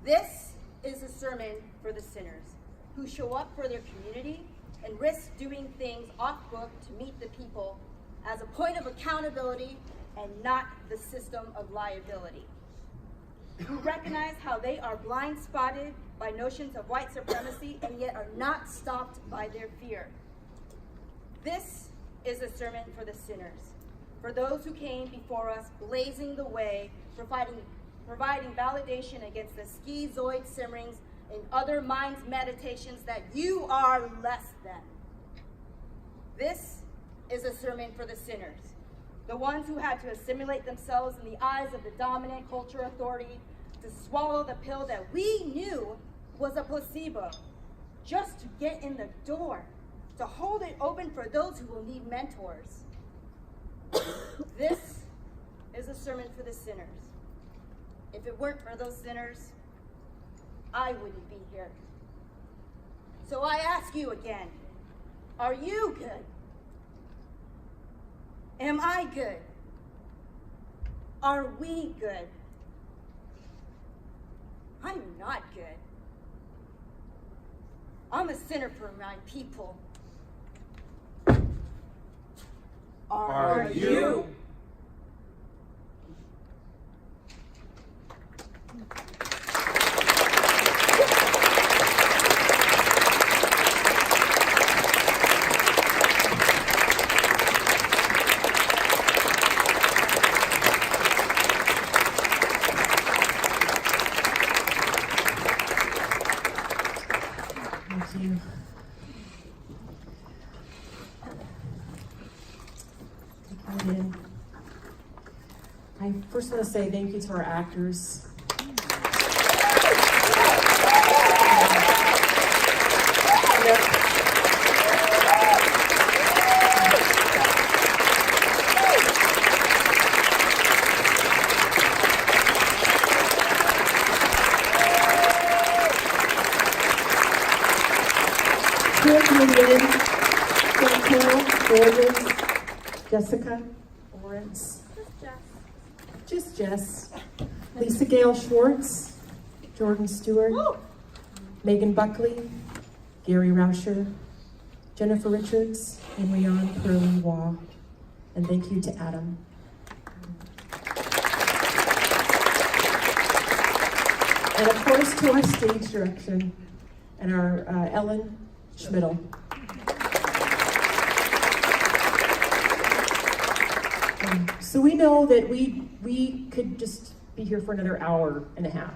This is a sermon for the sinners who show up for their community and risk doing things off book to meet the people as a point of accountability and not the system of liability. Who recognize how they are blind spotted by notions of white supremacy and yet are not stopped by their fear. This is a sermon for the sinners, for those who came before us blazing the way, providing validation against the schizoid simmerings and other minds' meditations that you are less than. This is a sermon for the sinners, the ones who had to assimilate themselves in the eyes of the dominant culture authority, to swallow the pill that we knew was a placebo, just to get in the door, to hold it open for those who will need mentors. This is a sermon for the sinners. If it weren't for those sinners, I wouldn't be here. So I ask you again, are you good? Am I good? Are we good? I'm not good. I'm a sinner for my people. Are you? Thank you. Take that in. I first want to say thank you to our actors. Jessica Lawrence. Just Jess. Lisa Gale Schwartz. Jordan Stewart. Megan Buckley. Gary Rauscher. Jennifer Richards. And Rian Pearlie Waugh. And thank you to Adam. And of course to our stage direction and our Ellen Schmidl. So we know that we could just be here for another hour and a half,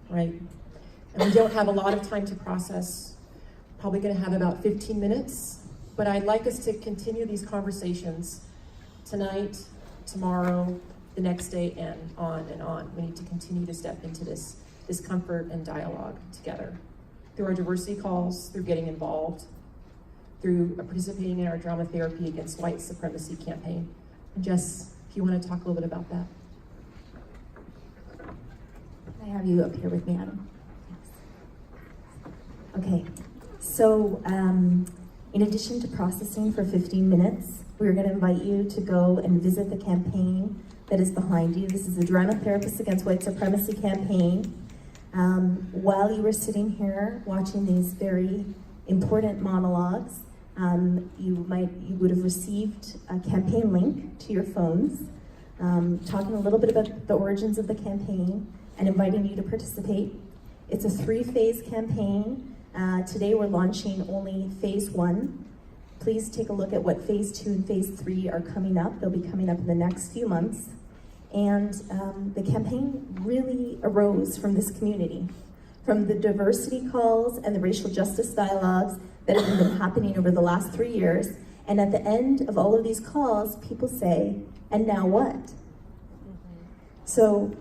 right? And we don't have a lot of time to process. Probably gonna have about 15 minutes, but I'd like us to continue these conversations tonight, tomorrow, the next day, and on and on. We need to continue to step into this comfort and dialogue together. Through our diversity calls, through getting involved, through participating in our Drama Therapy Against White Supremacy campaign. And Jess, if you want to talk a little bit about that. Can I have you up here with me, Adam? Okay, so in addition to processing for 15 minutes, we're going to invite you to go and visit the campaign that is behind you. This is the Drama Therapists Against White Supremacy campaign. While you were sitting here watching these very important monologues, you would have received a campaign link to your phones, talking a little bit about the origins of the campaign and inviting you to participate. It's a 3-phase campaign. Today we're launching only phase 1. Please take a look at what phase 2 and phase 3 are coming up. They'll be coming up in the next few months. And the campaign really arose from this community, from the diversity calls and the racial justice dialogues that have been happening over the last 3 years. And at the end of all of these calls, people say, and now what? So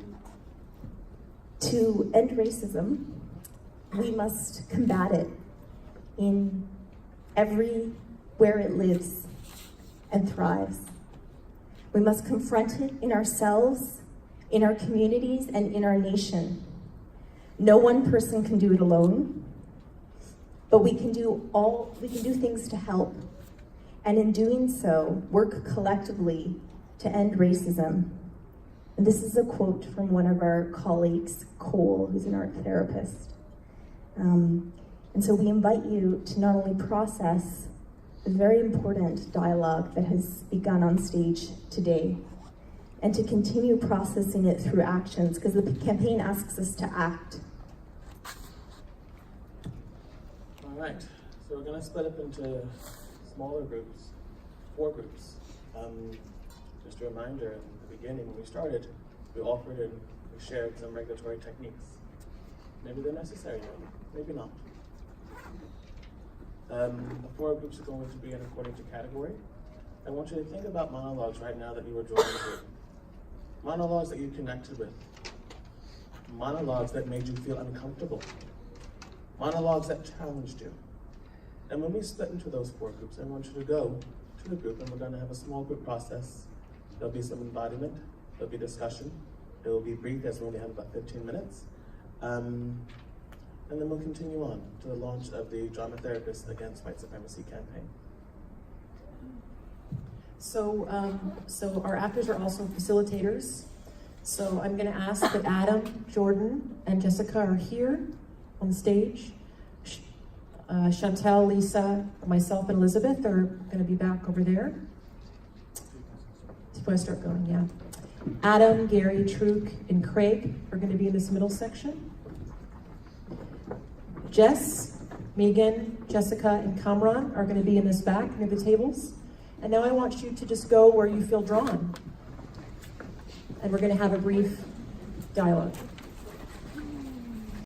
to end racism, we must combat it in everywhere it lives and thrives. We must confront it in ourselves, in our communities, and in our nation. No one person can do it alone, but we can do things to help. And in doing so, work collectively to end racism. And this is a quote from one of our colleagues, Cole, who's an art therapist. And so we invite you to not only process the very important dialogue that has begun on stage today, and to continue processing it through actions, because the campaign asks us to act. All right, so we're gonna split up into smaller groups, 4 groups. Just a reminder, in the beginning when we started, we offered and we shared some regulatory techniques. Maybe they're necessary, maybe not. The 4 groups are going to be in according to category. I want you to think about monologues right now that you were drawn to. Monologues that you connected with. Monologues that made you feel uncomfortable. Monologues that challenged you. And when we split into those 4 groups, I want you to go to the group and we're going to have a small group process. There'll be some embodiment, there'll be discussion. It will be brief as we only have about 15 minutes. And then we'll continue on to the launch of the Drama Therapists Against White Supremacy campaign. So our actors are also facilitators. So I'm going to ask that Adam, Jordan, and Jessica are here on the stage. Chantel, Lisa, myself, and Elizabeth are going to be back over there. Before I start going, yeah. Adam, Gary, Truk, and Craig are going to be in this middle section. Jess, Megan, Jessica, and Kamran are going to be in this back near the tables. And now I want you to just go where you feel drawn. And we're going to have a brief dialogue.